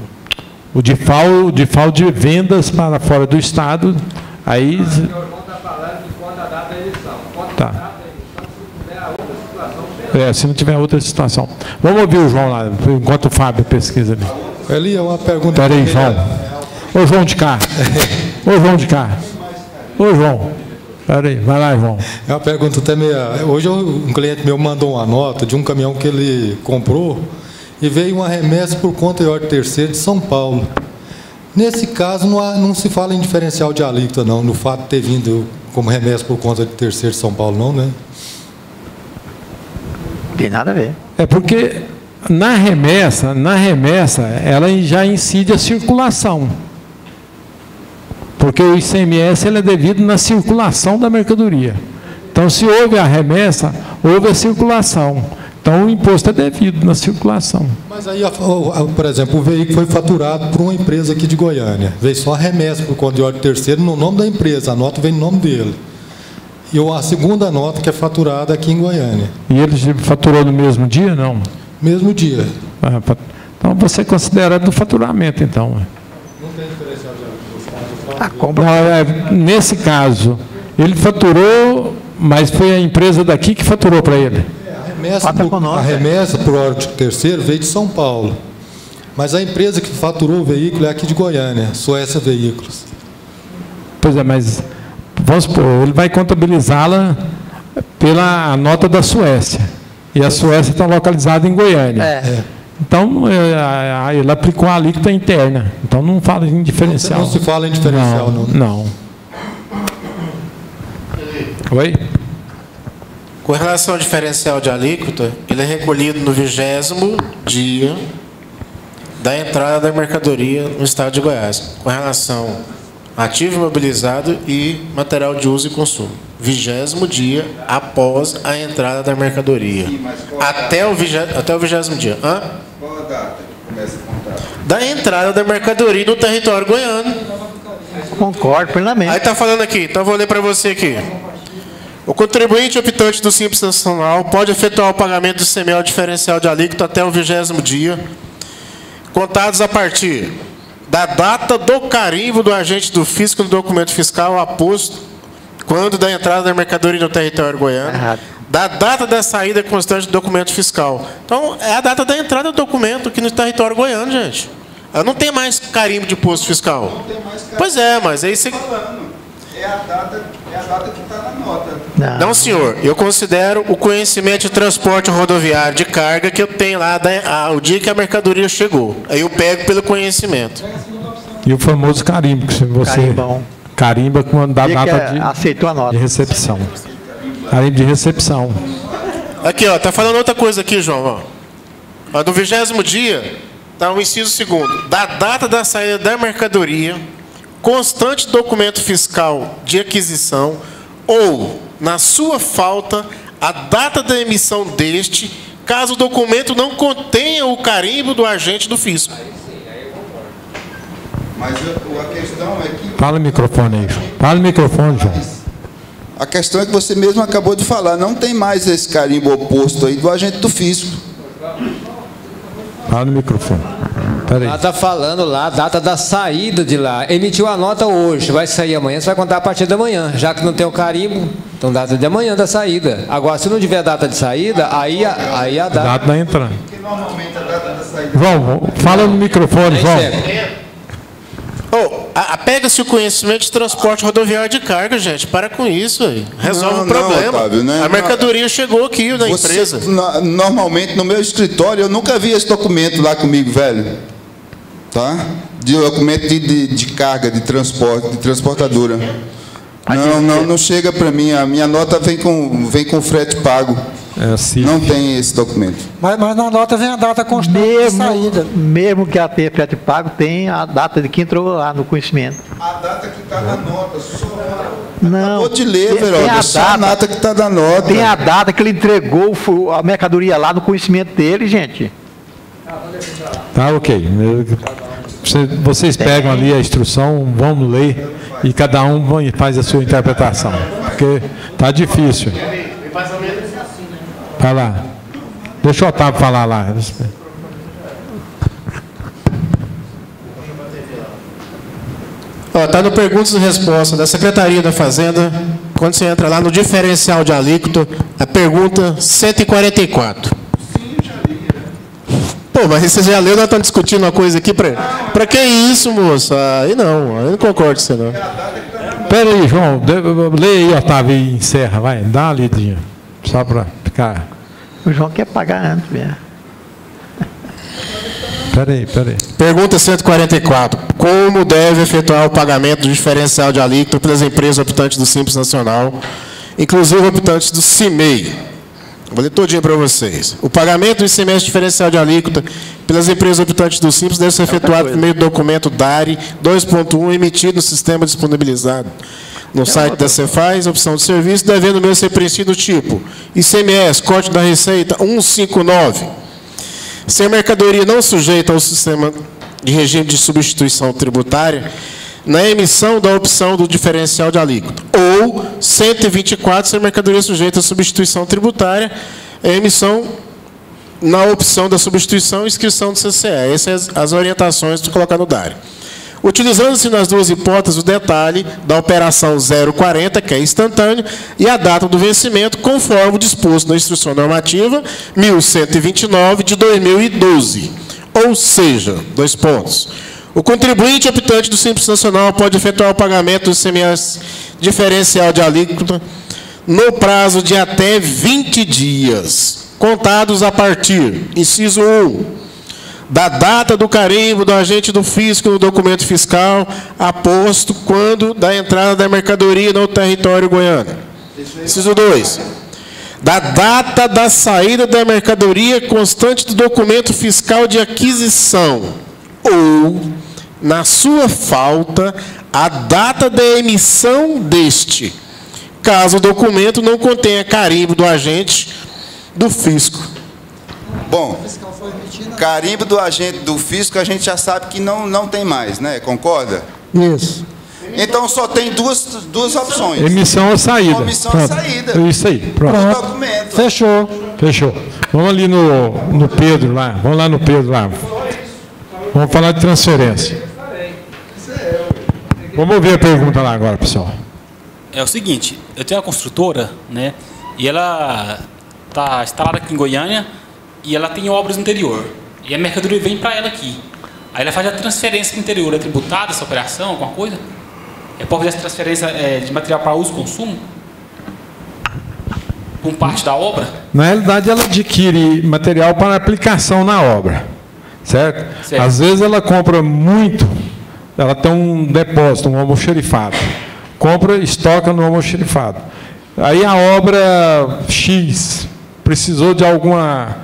DIFAL de vendas para fora do estado. Aí. Tá. Se não tiver outra situação. Vamos ouvir o João lá, enquanto o Fábio pesquisa ali. Ali é uma pergunta. Espera aí, João. Ô, João de cá. Ô, João de cá. Ô, João. Espera aí, vai lá, João. É uma pergunta até meia. Hoje um cliente meu mandou uma nota de um caminhão que ele comprou e veio uma remessa por conta de ordem terceira de São Paulo. Nesse caso, não se fala em diferencial de alíquota, não, no fato de ter vindo como remessa por conta de terceiro de São Paulo, não, né? Tem nada a ver. É porque na remessa, ela já incide a circulação. Porque o ICMS ele é devido na circulação da mercadoria. Então, se houve a remessa, houve a circulação. Então, o imposto é devido na circulação. Mas aí, por exemplo, o veículo foi faturado por uma empresa aqui de Goiânia. Veio só a remessa por conta de ordem terceira no nome da empresa. A nota vem no nome dele. E a segunda nota que é faturada aqui em Goiânia. E ele faturou no mesmo dia, não? Mesmo dia. Então, você considera do faturamento, então. Não tem diferencial de nesse caso, ele faturou, mas foi a empresa daqui que faturou para ele. A remessa para o órgão terceiro veio de São Paulo. Mas a empresa que faturou o veículo é aqui de Goiânia, Suécia Veículos. Pois é, mas vamos supor, ele vai contabilizá-la pela nota da Suécia. E a Suécia está localizada em Goiânia. Então, ele aplicou a alíquota interna. Então, não fala em diferencial. Não se fala em diferencial, não. Não. Oi? Com relação ao diferencial de alíquota, ele é recolhido no 20º dia da entrada da mercadoria no estado de Goiás, com relação a ativo imobilizado e material de uso e consumo. 20º dia após a entrada da mercadoria. Até o 20º dia. Hã? Qual a data que começa a contar? Da entrada da mercadoria no território goiano. Concordo plenamente. Aí está falando aqui, então vou ler para você aqui. O contribuinte optante do Simples Nacional pode efetuar o pagamento do ICMS diferencial de alíquota até o 20º dia, contados a partir da data do carimbo do agente do fisco no documento fiscal aposto quando da entrada da mercadoria no território goiano, da data da saída constante do documento fiscal. Então, é a data da entrada do documento aqui no território goiano, gente. Não tem mais carimbo de posto fiscal. Não tem mais carimbo. Pois é, mas aí você... É a data que está na nota. Não, senhor. Eu considero o conhecimento de transporte rodoviário de carga que eu tenho lá o dia que a mercadoria chegou. Aí eu pego pelo conhecimento. E o famoso carimbo, que você carimba com a data de, aceitou a nota. De recepção. Carimbo de recepção. Aqui, ó, tá falando outra coisa aqui, João. Ó, no 20º dia, tá o inciso 2º. Da data da saída da mercadoria, constante documento fiscal de aquisição ou, na sua falta, a data da emissão deste, caso o documento não contenha o carimbo do agente do fisco. Mas a questão é que... Fala o microfone aí, João. Fala o microfone, João. A questão é que você mesmo acabou de falar, não tem mais esse carimbo oposto aí do agente do fisco. Fala no microfone. Lá está falando lá a data da saída de lá. Emitiu a nota hoje, vai sair amanhã, você vai contar a partir da manhã. Já que não tem o carimbo, então data de amanhã da saída. Agora, se não tiver data de saída, aí a data... Data da entrada. Porque normalmente a data da saída... João, fala no microfone, João. Pega-se o conhecimento de transporte rodoviário de carga, gente. Para com isso aí. Resolve o problema. Otávio, né? A mercadoria chegou aqui na empresa. Normalmente, no meu escritório, eu nunca vi esse documento lá comigo, velho. Tá? De documento de carga, de transporte, de transportadora. Não chega para mim. A minha nota vem com frete pago. Não tem esse documento. Mas na nota vem a data constante de saída. Mesmo que a tenha frete pago, tem a data de que entrou lá no conhecimento. A data que está na nota. Não. Acabou de ler, Verônica. Só a data que está na nota. Tem a data que ele entregou a mercadoria lá no conhecimento dele, gente. Tá, ok. Vocês pegam ali a instrução, vão ler e cada um faz a sua interpretação. Porque tá difícil. Vai lá. Deixa o Otávio falar lá. Está no perguntas e respostas da Secretaria da Fazenda. Quando você entra lá no diferencial de alíquota, a pergunta 144. Pô, mas você já leu, nós estamos discutindo uma coisa aqui. Para que isso, moço? Aí não, eu não concordo com você, não. Pera aí, João. Lê aí, Otávio, e encerra. Vai, dá uma lidinha. Só para ficar... O João quer pagar antes, mesmo. Peraí. Pergunta 144. Como deve efetuar o pagamento do diferencial de alíquota pelas empresas optantes do Simples Nacional, inclusive optantes do CIMEI? Vou ler todinho para vocês. O pagamento do ICMS diferencial de alíquota pelas empresas optantes do Simples deve ser efetuado por meio do documento DARI 2.1 emitido no sistema disponibilizado no site da Cefaz, opção de serviço, devendo mesmo ser preenchido o tipo ICMS, Código da Receita 159. Se a mercadoria não sujeita ao sistema de regime de substituição tributária, na emissão da opção do diferencial de alíquota. Ou 124, se a mercadoria sujeita à substituição tributária, a emissão na opção da substituição e inscrição do CCE. Essas são as orientações de colocar no DARI. utilizando-se nas duas hipóteses o detalhe da operação 040, que é instantâneo, e a data do vencimento, conforme o disposto na Instrução Normativa 1129 de 2012. Ou seja, 2 pontos. O contribuinte optante do Simples Nacional pode efetuar o pagamento do ICMS diferencial de alíquota no prazo de até 20 dias, contados a partir, inciso 1, da data do carimbo do agente do fisco no documento fiscal aposto quando da entrada da mercadoria no território goiano. Inciso 2. Da data da saída da mercadoria constante do documento fiscal de aquisição ou, na sua falta, a data da emissão deste, caso o documento não contenha carimbo do agente do fisco. Bom, carimbo do agente do fisco a gente já sabe que não tem mais, né? Concorda? Isso. Então só tem duas opções. Emissão ou saída. Emissão ou saída. Isso aí. Pronto. Documento. Fechou. Fechou. Vamos ali no Pedro lá. Vamos lá no Pedro lá. Vamos falar de transferência. Vamos ver a pergunta lá agora, pessoal. É o seguinte, eu tenho uma construtora, né? E ela está instalada aqui em Goiânia e ela tem obras no interior. E a mercadoria vem para ela aqui. Aí ela faz a transferência para o interior. É tributada essa operação, alguma coisa? É para fazer essa transferência de material para uso e consumo? Com parte da obra? Na realidade, ela adquire material para aplicação na obra. Certo? Certo. Às vezes ela compra muito, ela tem um depósito, um almoxarifado. Compra e estoca no almoxarifado. Aí a obra X precisou de alguma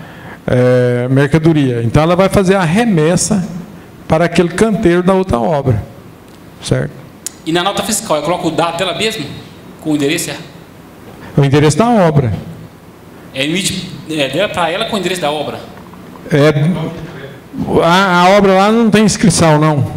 mercadoria. Então ela vai fazer a remessa para aquele canteiro da outra obra. Certo? E na nota fiscal, eu coloco o dado dela mesmo? Com o endereço? O endereço da obra. É limite dela para ela com o endereço da obra? A obra lá não tem inscrição, não.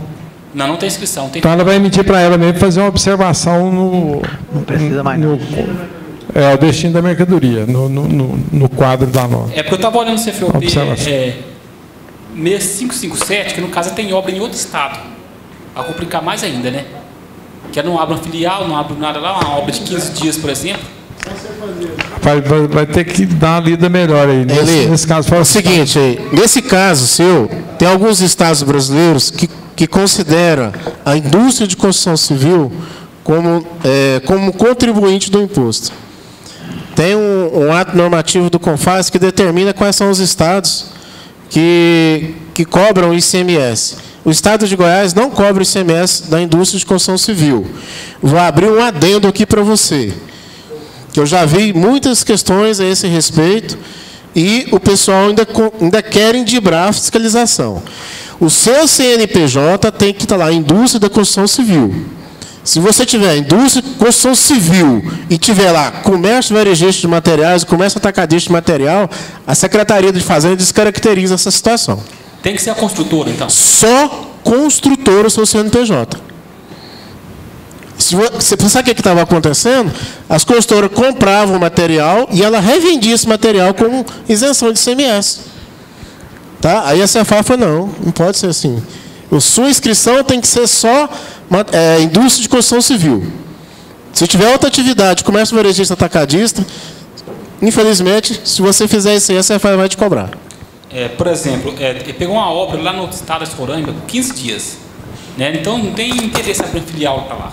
Não tem inscrição. Tem... Então ela vai emitir para ela mesmo fazer uma observação no... Não precisa mais não. O destino da mercadoria, no quadro da nota. É porque eu estava olhando no CFOP 6557, que no caso tem obra em outro estado. Para complicar mais ainda, né? Que não abre uma filial, não abre nada lá, uma obra de 15 dias, por exemplo. Vai ter que dar uma lida melhor aí. Nesse caso, é o seguinte, nesse caso seu, tem alguns estados brasileiros que consideram a indústria de construção civil como contribuinte do imposto. Tem um ato normativo do CONFAS que determina quais são os estados que cobram o ICMS. O estado de Goiás não cobra o ICMS da indústria de construção civil. Vou abrir um adendo aqui para você, que eu já vi muitas questões a esse respeito e o pessoal ainda quer endibrar a fiscalização. O seu CNPJ tem que estar lá, indústria da construção civil. Se você tiver indústria de construção civil e tiver lá comércio varejista de materiais, comércio atacadista de material, a Secretaria de Fazenda descaracteriza essa situação. Tem que ser a construtora, então? Só construtora o seu CNPJ. Você sabe o que estava acontecendo? As construtoras compravam o material e ela revendia esse material com isenção de ICMS. Tá? Aí a Cefaz falou, não pode ser assim. A sua inscrição tem que ser só indústria de construção civil. Se tiver outra atividade, comércio varejista atacadista, infelizmente, se você fizer isso aí, a Cefaz vai te cobrar. Por exemplo, pegou uma obra lá no estado de Roraima com 15 dias. Né? Então não tem interesse em abrir filial para lá.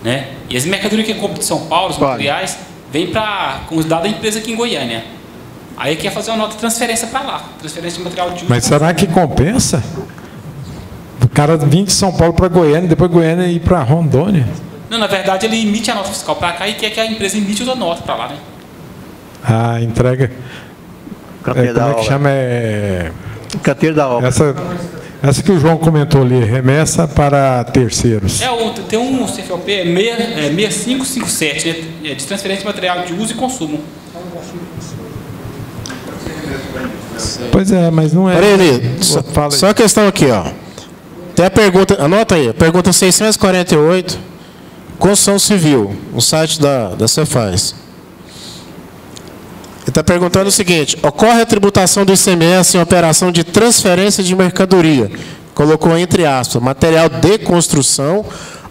Né? E as mercadorias que compram de São Paulo, os materiais, vêm com os dados da empresa aqui em Goiânia. Aí quer fazer uma nota de transferência para lá. Transferência de material de uso. Mas será que compensa? O cara vir de São Paulo para Goiânia, depois Goiânia ir para Rondônia? Não, na verdade ele emite a nota fiscal para cá e quer que a empresa emite outra nota para lá, né? Ah, entrega. Como é que chama? Canteiro da obra. Essa que o João comentou ali, remessa para terceiros. Tem um CFOP 6557, né, de transferência de material de uso e consumo. Pois é, mas não é. Peraí, só a questão aqui, ó. Tem a pergunta, anota aí, pergunta 648, construção civil, no site da Cefaz. Ele está perguntando o seguinte: ocorre a tributação do ICMS em operação de transferência de mercadoria, colocou entre aspas, material de construção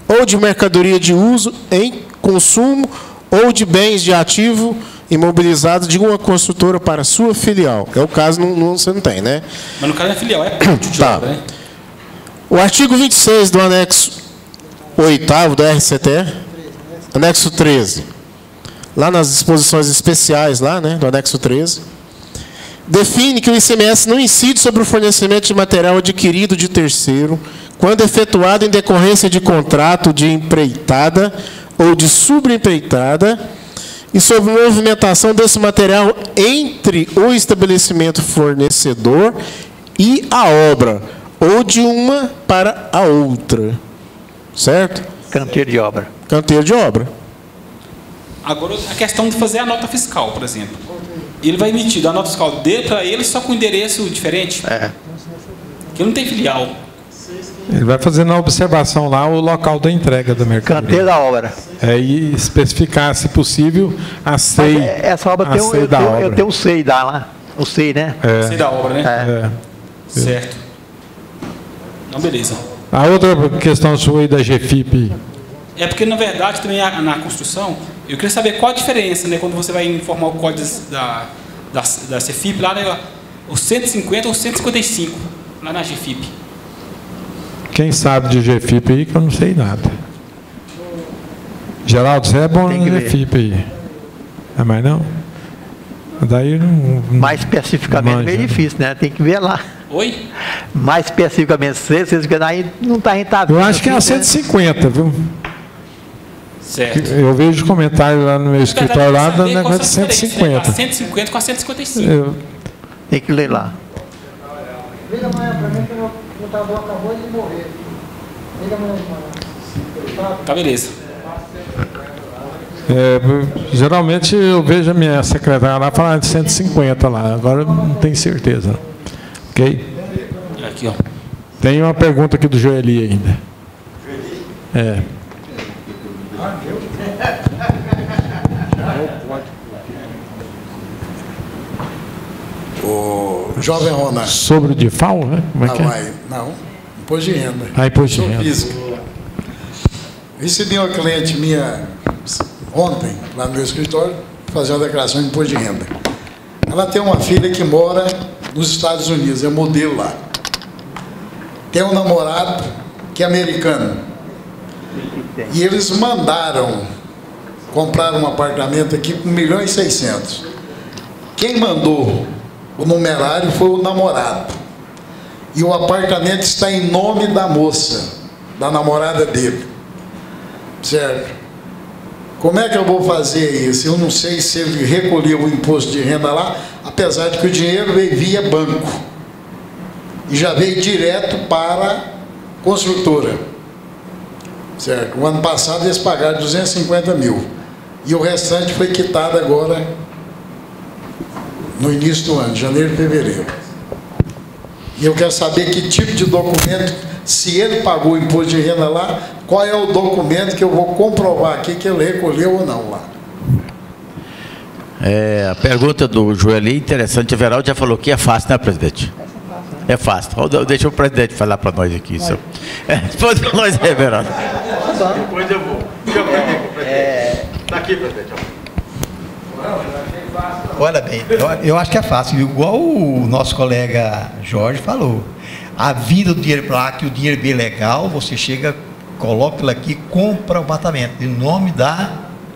ou de mercadoria de uso em consumo ou de bens de ativo imobilizado de uma construtora para sua filial. É o caso, você não tem, né? Mas no caso é filial, é ponto de obra, né? O artigo 26 do anexo 8º do RCTE, anexo 13, lá nas disposições especiais, lá, né, do anexo 13, define que o ICMS não incide sobre o fornecimento de material adquirido de terceiro, quando efetuado em decorrência de contrato de empreitada ou de subempreitada, e sobre a movimentação desse material entre o estabelecimento fornecedor e a obra, ou de uma para a outra. Certo? Canteiro de obra. Canteiro de obra. Agora, a questão de fazer a nota fiscal, por exemplo. Ele vai emitir a nota fiscal dele para ele só com endereço diferente. Que não tem filial. Ele vai fazer na observação lá o local da entrega da mercadoria. Canteiro da obra. E especificar, se possível, a SEI. Essa obra tem eu tenho o SEI da lá. O SEI, né? SEI da obra, né? Certo. Então, beleza. A outra questão sua aí da GFIP. É porque, na verdade, também na construção, eu queria saber qual a diferença, né, quando você vai informar o código da CFIP, lá, né, o 150 ou 155, lá na GFIP. Quem sabe de GFIP aí, que eu não sei nada. Geraldo, você é bom na GFIP aí. É mais não? Daí não mais especificamente é meio difícil, né? Tem que ver lá. Oi? Mais especificamente, aí não está rentável. Eu acho que é a 150, viu? Certo. Eu vejo comentário lá no meu escritório lá do negócio de 150. A 150 com a 155. Tem que ler lá. Liga amanhã para mim que o lutador acabou de morrer. Liga amanhã de manhã. Tá, beleza. Geralmente eu vejo a minha secretária lá falando de 150 lá. Agora não tenho certeza. Ok? Aqui, ó. Tem uma pergunta aqui do Joeli ainda. O jovem Ronan. Sobre o DIFAL, né? Como é que é? Não, imposto de renda. Imposto de renda. Física. Recebi uma cliente minha ontem, lá no meu escritório, fazer uma declaração de imposto de renda. Ela tem uma filha que mora nos Estados Unidos, é modelo lá. Tem um namorado que é americano. E eles mandaram comprar um apartamento aqui por 1.600.000. Quem mandou o numerário foi o namorado. E o apartamento está em nome da moça, da namorada dele. Certo? Como é que eu vou fazer isso? Eu não sei se ele recolheu o imposto de renda lá, apesar de que o dinheiro veio via banco. E já veio direto para a construtora. Certo? O ano passado eles pagaram 250 mil. E o restante foi quitado agora no início do ano, janeiro e fevereiro. E eu quero saber que tipo de documento, se ele pagou o imposto de renda lá, qual é o documento que eu vou comprovar aqui que ele recolheu ou não lá. A pergunta do Joeli, interessante. O Everaldo já falou que é fácil, né, presidente? É fácil. Deixa o presidente falar para nós aqui. Depois para nós, Everaldo. Depois eu vou. Está aqui, presidente. Olha bem, eu acho que é fácil, igual o nosso colega Jorge falou. A vinda do dinheiro para lá, que o dinheiro é bem legal, você chega, coloca ele aqui, compra o apartamento, em nome da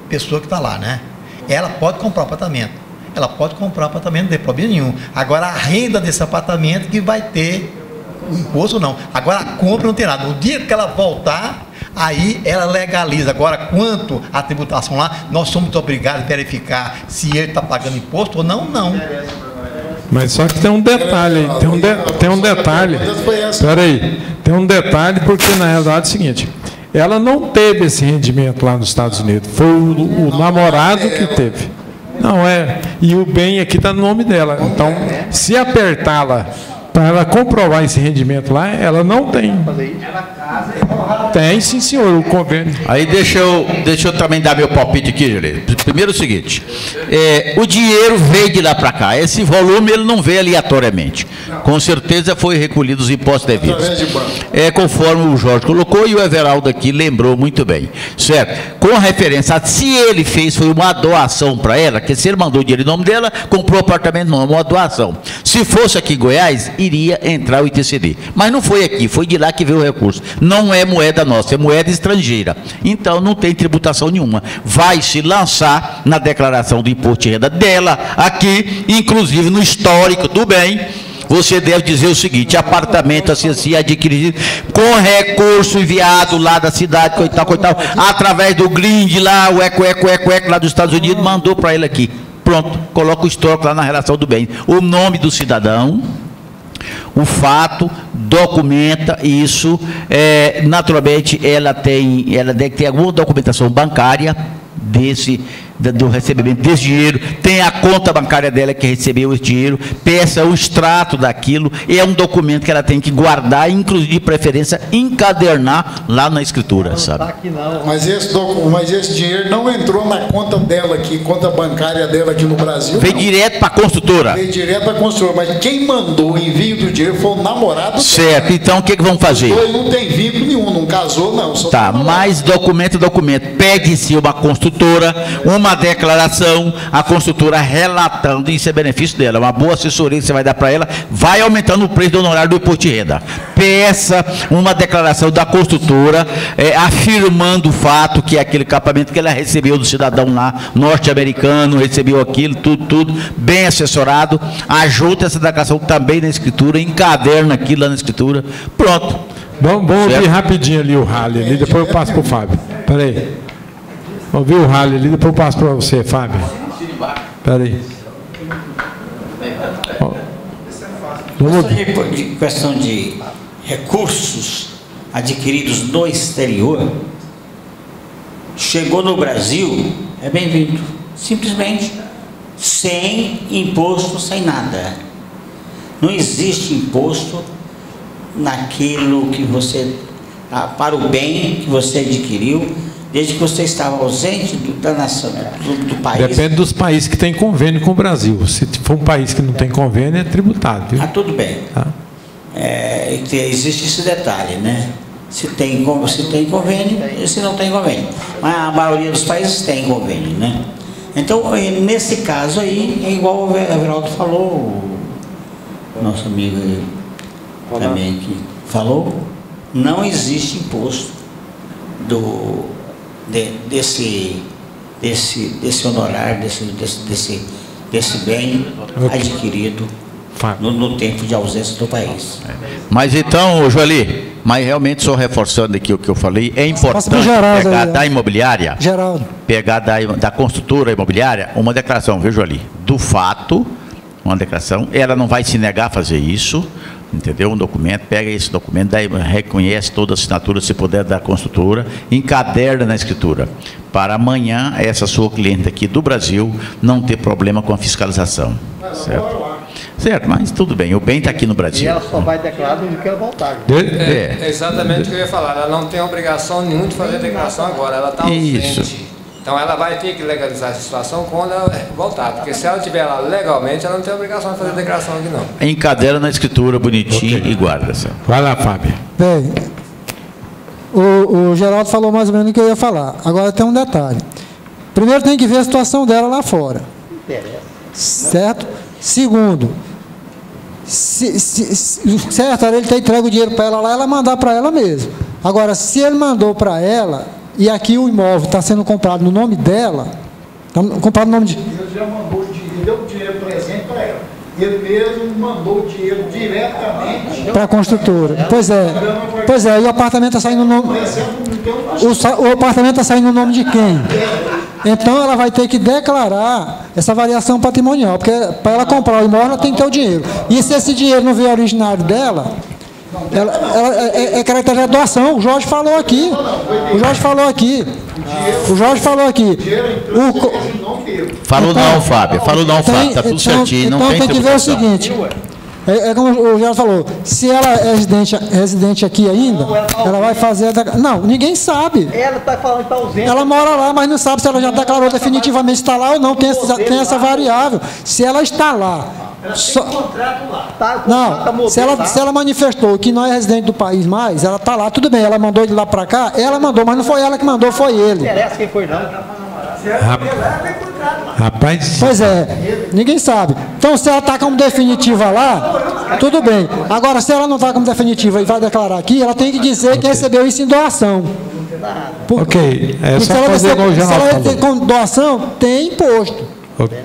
pessoa que está lá, né? Ela pode comprar o apartamento. Ela pode comprar o apartamento, não tem problema nenhum. Agora, a renda desse apartamento que vai ter o imposto ou não. Agora, a compra não tem nada. O dia que ela voltar, aí ela legaliza. Agora, quanto à tributação lá, nós somos obrigados a verificar se ele está pagando imposto ou não, não. Mas só que tem um detalhe aí, tem um detalhe. Espera aí, tem um detalhe, porque na realidade é o seguinte, ela não teve esse rendimento lá nos Estados Unidos, foi o namorado que teve. Não é, e o bem aqui está no nome dela. Então, se apertá-la para ela comprovar esse rendimento lá, ela não tem. Tem, sim, senhor, o convênio. Aí deixa eu também dar meu palpite aqui, Julio. Primeiro o seguinte, o dinheiro veio de lá para cá. Esse volume ele não veio aleatoriamente. Com certeza foi recolhido os impostos devidos. Conforme o Jorge colocou e o Everaldo aqui lembrou muito bem. Certo? Com referência a se ele fez foi uma doação para ela, que se ele mandou dinheiro em nome dela, comprou o apartamento não, uma doação. Se fosse aqui em Goiás, iria entrar o ITCD. Mas não foi aqui, foi de lá que veio o recurso. Não é moeda nossa, é moeda estrangeira. Então não tem tributação nenhuma. Vai se lançar na declaração do imposto de renda dela aqui, inclusive no histórico do bem. Você deve dizer o seguinte: apartamento assim adquirido com recurso enviado lá da cidade, coitado, através do Grind lá, o eco lá dos Estados Unidos, mandou para ele aqui. Pronto, coloca o histórico lá na relação do bem. O nome do cidadão, o fato, documenta isso. Naturalmente, ela deve ter alguma documentação bancária do recebimento desse dinheiro, tem a conta bancária dela que recebeu esse dinheiro, peça o extrato daquilo, é um documento que ela tem que guardar, inclusive de preferência encadernar lá na escritura, sabe? Mas esse dinheiro não entrou na conta dela aqui, conta bancária dela aqui no Brasil. Veio direto para a construtora. Veio direto para a construtora, mas quem mandou o envio do dinheiro foi o namorado. Certo, então o que vão fazer? Ele não tem vínculo nenhum, não casou não. Só tá, mais documento. Pede-se uma construtora, uma declaração, a construtora relatando, isso é benefício dela, uma boa assessoria que você vai dar para ela, vai aumentando o preço do honorário do imposto de renda. Peça uma declaração da construtora, afirmando o fato que é aquele capamento que ela recebeu do cidadão lá, norte-americano, recebeu aquilo, tudo, bem assessorado, ajuda essa declaração também na escritura, encaderna aquilo lá na escritura, pronto. Vamos ouvir rapidinho ali o rally, ali, depois eu passo para o Fábio. Espera aí. Vamos ver o rally ali, depois eu passo para você, Fábio. Espera aí. Questão de recursos adquiridos no exterior, chegou no Brasil, é bem-vindo. Simplesmente, sem imposto, sem nada. Não existe imposto naquilo que você, para o bem que você adquiriu, desde que você estava ausente da nação, do país. Depende dos países que têm convênio com o Brasil. Se for um país que não tem convênio, é tributado. Viu? Tudo bem. Tá. Existe esse detalhe, né? Se tem convênio e se não tem convênio. Mas a maioria dos países tem convênio, né? Então, nesse caso aí, é igual o Everaldo falou, o nosso amigo aí, também que falou, não existe imposto desse honorário, desse bem adquirido no tempo de ausência do país. Mas então, Joeli, realmente só reforçando aqui o que eu falei, é importante pegar da imobiliária, pegar da construtora imobiliária uma declaração, veja ali, do fato, uma declaração, ela não vai se negar a fazer isso, entendeu? Um documento, pega esse documento, daí reconhece toda a assinatura, se puder, da construtora, encaderna na escritura, para amanhã essa sua cliente aqui do Brasil não ter problema com a fiscalização, certo? Certo, mas tudo bem, o bem está aqui no Brasil. E ela só vai declarar quando quer voltar. É exatamente o que eu ia falar, ela não tem obrigação nenhuma de fazer a declaração agora, ela está ausente. Então ela vai ter que legalizar essa situação quando ela voltar, porque se ela estiver lá legalmente, ela não tem obrigação de fazer a declaração aqui não. Encaderna na escritura bonitinho e guarda. Vai lá, Fábio. Bem, o Geraldo falou mais ou menos o que eu ia falar. Agora tem um detalhe. Primeiro tem que ver a situação dela lá fora. Certo? Segundo, certo, ele tem entregue o dinheiro para ela lá, ela mandar para ela mesmo. Agora, se ele mandou para ela e aqui o imóvel está sendo comprado no nome dela, está comprado no nome de... Ele já mandou o dinheiro, deu o dinheiro presente para ela. Ele mesmo mandou o dinheiro diretamente para a construtora. Pois é, e o apartamento está saindo no nome... O apartamento está saindo no nome de quem? Então ela vai ter que declarar essa variação patrimonial, porque para ela comprar o imóvel ela tem que ter o dinheiro. E se esse dinheiro não vier originário dela, é característica de doação. O Jorge falou aqui. Falou não, Fábio. Falou não, Fábio. Está tudo certinho. Não tem que ver o seguinte. É como o Geraldo falou, se ela é residente aqui ainda, ela vai fazer... Não, ninguém sabe. Ela está falando que está ausente. Ela mora lá, mas não sabe se ela já declarou definitivamente está lá ou não. Tem essa variável. Se ela está lá... Não, se ela manifestou que não é residente do país mais, ela está lá, tudo bem, ela mandou de lá para cá, ela mandou, mas não foi ela que mandou, foi ele. Não interessa quem foi, não. Rapaz. Pois é, ninguém sabe. Então, se ela está como definitiva lá, tudo bem. Agora, se ela não está como definitiva e vai declarar aqui, ela tem que dizer que recebeu isso em doação. Ok, é só fazer igual o se Geraldo ela tem com doação, tem imposto. Okay.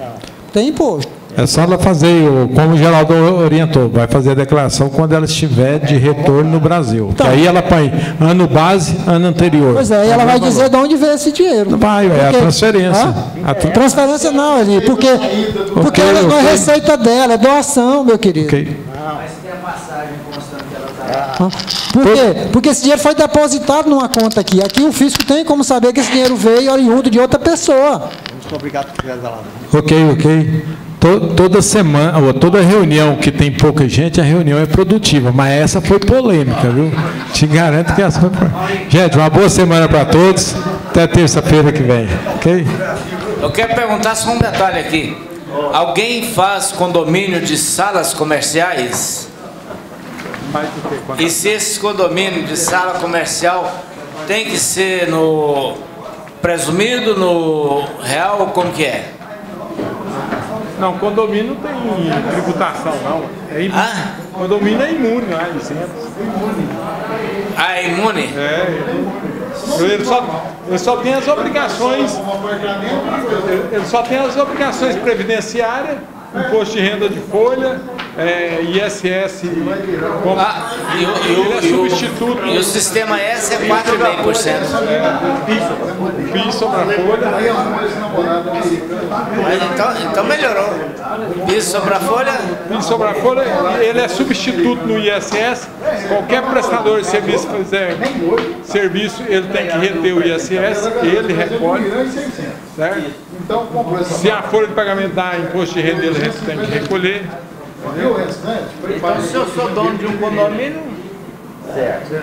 Tem imposto. É só ela fazer, como o Geraldo orientou, vai fazer a declaração quando ela estiver de retorno no Brasil. Então, que aí ela põe ano base, ano anterior. Pois é, e ela vai dizer de onde veio esse dinheiro. Vai, é a transferência. Transferência não, ali, porque não é receita dela, é doação, meu querido. Okay. Mas tem a passagem constante dela. Por quê? Porque esse dinheiro foi depositado numa conta aqui. Aqui o fisco tem como saber que esse dinheiro veio oriundo de outra pessoa. Vamos obrigado por ficar lá. Ok. Toda semana, ou toda reunião que tem pouca gente, a reunião é produtiva, mas essa foi polêmica, viu? Te garanto que essa foi polêmica. Gente, uma boa semana para todos, até terça-feira que vem, ok? Eu quero perguntar só um detalhe aqui. Alguém faz condomínio de salas comerciais? E se esse condomínio de sala comercial tem que ser no presumido, no real, como que é? Não, condomínio não tem tributação, não. Condomínio é imune, não é licença. É imune? Ele só tem as obrigações. Ele só tem as obrigações previdenciárias, imposto de renda de folha, ISS. Ele é substituto. E o sistema S é 4,5%. PIS sobre a folha. Mas então melhorou. PIS sobre a folha? PIS sobre a folha, ele é substituto no ISS. Qualquer prestador de serviço que fizer serviço, ele tem que reter o ISS, ele recolhe. Certo? Se a folha de pagamento dá imposto de renda, ele tem que recolher. Então, se eu sou dono de um condomínio, certo.